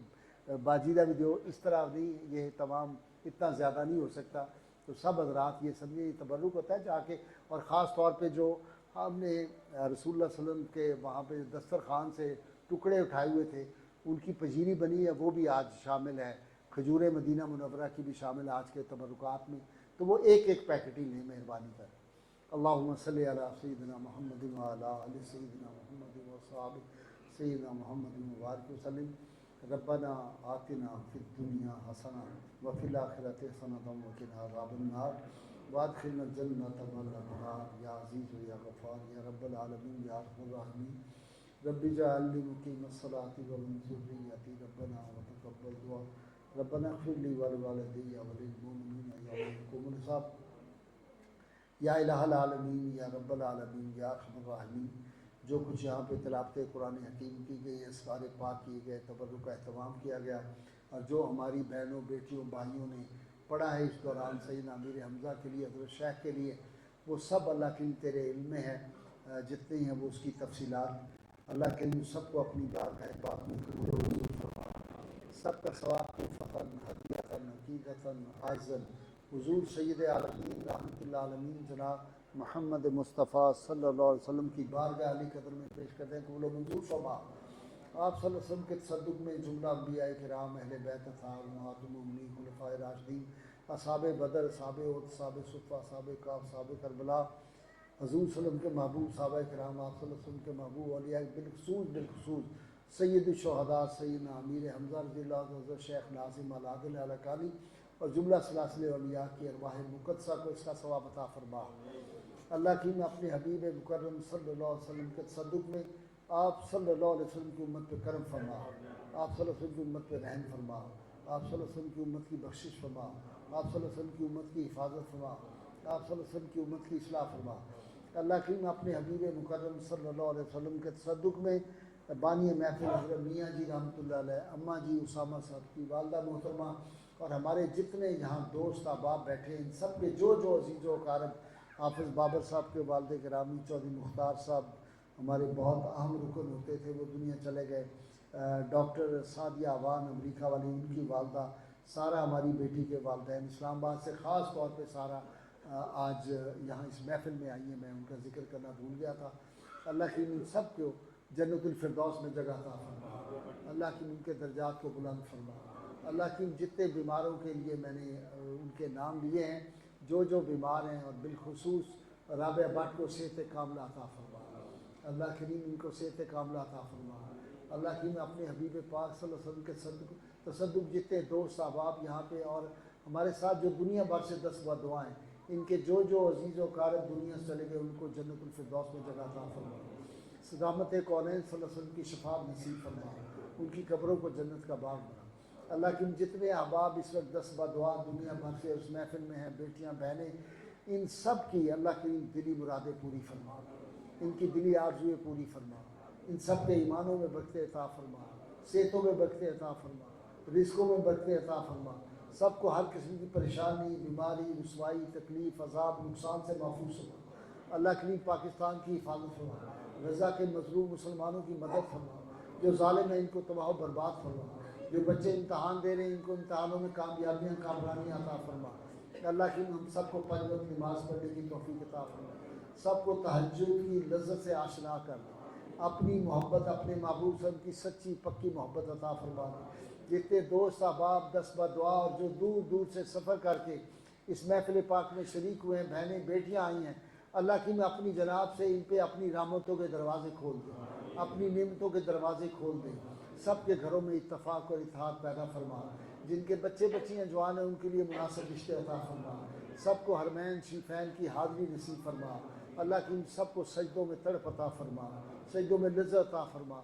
باجی دا بھی دیو, اس طرح نہیں, یہ تمام اتنا زیادہ نہیں ہو سکتا. تو سب حضرات یہ سمجھیں یہ تبرک ہوتا ہے جا کے, اور خاص طور پہ جو ہم نے رسول اللہ صلی اللہ علیہ وسلم کے وہاں پہ دسترخوان سے ٹکڑے اٹھائے ہوئے تھے ان کی پجیری بنی ہے وہ بھی آج شامل ہے, کھجور مدینہ منورہ کی بھی شامل ہے آج کے تبرکات میں. تو وہ ایک پیکٹ ہی لیں مہربانی کر. اللہم صلی علی سیدنا محمد وعلی آل سیدنا محمد وصحابہ سیدنا محمد مبارک وسلم. ربنا آتنا فی الدنیا حسنہ وفی الآخرۃ حسنۃ وقنا عذاب النار وادخلنا الجنۃ مع الابرار یا عزیز یا غفار یا رب العالمین یا ارحم الراحمین. رب اجعلنی مقیم الصلاۃ ومن ذریتی ربنا وتقبل دعا ربنا اغفر لی ولوالدی وللمؤمنین یوم یقوم الحساب. یا الہ العالمین یا رب العالمین یا ارحم الراحمین. جو کچھ یہاں پہ تلاوت قرآن حکیم کی گئی, اسکار پاک کیے گئے, تبرک کا اہتمام کیا گیا, اور جو ہماری بہنوں بیٹیوں بھائیوں نے پڑھا ہے اس دوران سیدنا امیر حمزہ کے لیے, حضرت شیخ کے لیے, وہ سب اللہ کے تیرے علم میں ہے, جتنے ہیں وہ اس کی تفصیلات اللہ کے لیے سب کو اپنی بارگاہ پاک میں قبول و منظور فرما. سب کا ثواب کو فقط حقیقتاً حقیقتاً عاجزاً حضور سید عالمین رحمۃ اللہ عالمین جناب محمد مصطفیٰ صلی اللہ علیہ وسلم کی بارگاہ علی قدر میں پیش کرتے ہیں قبول و منظور فرما. آپ صلی اللہ علیہ وسلم کے تصدق میں جملہ انبیاء کرام, اہل بیت اطہار, امہات المؤمنین, خلفائے راشدین, اصحاب بدر, اصحاب احد, اصحاب صفہ, اصحاب کہف, اصحاب کربلا, حضور صلی اللہ علیہ وسلم کے محبوب صحابہ کرام, آپ صلی اللہ علیہ وسلم کے محبوب اولیاء, بالخصوص سید الشہداء سیدنا امیر حمزہ رضی اللہ عنہ, حضرت شیخ ناظم العادل الکانی اور جملہ سلاسل اولیاء کی ارواح مقدسہ کو اس کا ثواب عطا فرما. اللہ کی میں اپنے حبیب مکرم صلی اللہ علیہ وسلم کے تصدق میں آپ صلی اللہ علیہ وسلم کی امت پہ کرم فرما, آپ صلی اللہ علیہ وسلم کی امت پہ رحم فرما, آپ صلی اللہ علیہ وسلم کی امت کی بخشش فرما, آپ صلی اللہ علیہ وسلم کی امت کی حفاظت فرما, آپ صلی اللہ علیہ وسلم کی امت کی اصلاح فرما. اللہ کی میں اپنے حبیب مکرم صلی اللہ علیہ وسلم کے تصدق میں بانی محفل حضرت میاں جی رحمۃ اللہ علیہ, اماں جی اسامہ صاحب کی والدہ محترمہ, اور ہمارے جتنے یہاں دوست احباب بیٹھے ان سب کے جو عزیز و اقارب, حافظ بابر صاحب کے والد گرامی چودھری مختار صاحب ہمارے بہت اہم رکن ہوتے تھے, وہ دنیا چلے گئے. ڈاکٹر سعدیہ عوان امریکہ والی, ان کی والدہ, سارا ہماری بیٹی کے والدین, اسلام آباد سے خاص طور پہ سارا آج یہاں اس محفل میں آئی ہیں, میں ان کا ذکر کرنا بھول گیا تھا. اللہ کی ان سب کو جنت الفردوس میں جگہ عطا فرما, اللہ کی ان کے درجات کو بلند فرما. اللہ کی جتنے بیماروں کے لیے میں نے ان کے نام لیے ہیں, جو بیمار ہیں, اور بالخصوص رابعہ بٹ کو صحت کاملہ عطا فرما. اللہ کریم ان کو صحت کاملہ عطا فرما. اللہ کی میں اپنے حبیب پاک صلی اللہ علیہ وسلم کے تصدق جتنے دوست احباب یہاں پہ اور ہمارے ساتھ جو دنیا بھر سے 10 دعائیں, ان کے جو عزیز و اقارب دنیا سے چلے گئے ان کو جنت الفردوس میں جگہ عطا فرما. رحمت کونین صلی اللہ علیہ وسلم کی شفاعت نصیب فرما, ان کی قبروں کو جنت کا باغ بنا. اللہ کی جتنے احباب اس وقت دست بدعا دنیا بھر سے اس محفل میں ہیں، بیٹیاں بہنیں، ان سب کی اللہ کریم دلی مرادیں پوری فرما، ان کی دلی آرزویں پوری فرما، ان سب کے ایمانوں میں برکتیں عطا فرما، صحتوں میں برکتیں عطا فرما، رزقوں میں برکتیں عطا فرما، سب کو ہر قسم کی پریشانی، بیماری، رسوائی، تکلیف، عذاب، نقصان سے محفوظ فرما۔ اللہ کریم پاکستان کی حفاظت فرما، غزہ کے مظلوم مسلمانوں کی مدد فرما، جو ظالم ہیں ان کو تباہ و برباد فرما، جو بچے امتحان دے رہے ہیں ان کو امتحانوں میں کامیابیاں کامرانیاں عطا فرما۔ اللہ کی ہم سب کو 5 وقت نماز پڑھنے کی توفیق عطا فرما، سب کو تہجد کی لذت سے آشنا کر، اپنی محبت اپنے محبوب سے ان کی سچی پکی محبت عطا فرما۔ جتنے دوست احباب دست بدعا اور جو دور دور سے سفر کر کے اس محفل پاک میں شریک ہوئے ہیں، بہنیں بیٹیاں آئی ہیں، اللہ کی میں اپنی جناب سے ان پہ اپنی رحمتوں کے دروازے کھول دیں، اپنی نعمتوں کے دروازے کھول دیں، سب کے گھروں میں اتفاق اور اتحاد پیدا فرما، جن کے بچے بچیاں جوان ہیں ان کے لیے مناسب رشتے عطا فرما، سب کو حرمین شریفین کی حاضری نصیب فرما، اللہ کی سب کو سجدوں میں تڑپ عطا فرما، سجدوں میں لذت عطا فرما،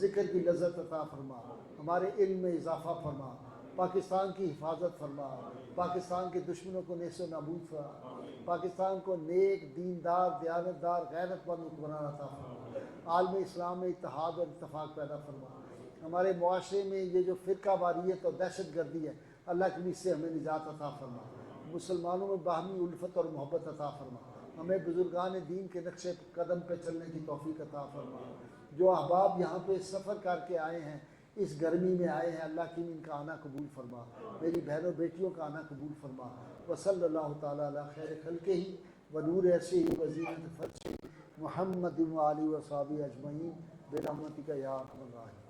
ذکر کی لذت عطا فرما، ہمارے علم میں اضافہ فرما، پاکستان کی حفاظت فرما، پاکستان کے دشمنوں کو نیست و نابود فرما، پاکستان کو نیک دیندار دیانتدار غیرت مند حکمران عطا فرما، عالم اسلام میں اتحاد اور اتفاق پیدا فرما، ہمارے معاشرے میں یہ جو فرقہ واریت اور دہشت گردی ہے اللہ کی اس سے ہمیں نجات عطا فرما، مسلمانوں میں باہمی الفت اور محبت عطا فرما، ہمیں بزرگان دین کے نقش قدم پہ چلنے کی توفیق عطا فرما۔ جو احباب یہاں پہ سفر کر کے آئے ہیں، اس گرمی میں آئے ہیں، اللہ کی ان کا آنا قبول فرما، میری بہنوں بیٹیوں کا آنا قبول فرما۔ وصلی اللہ تعالیٰ علی خیر خلقہ ہی و نور عرشہ و زینت فرشہ محمد و آلہ و صحابہ اجمعین برحمتک یا ارحم الراحمین۔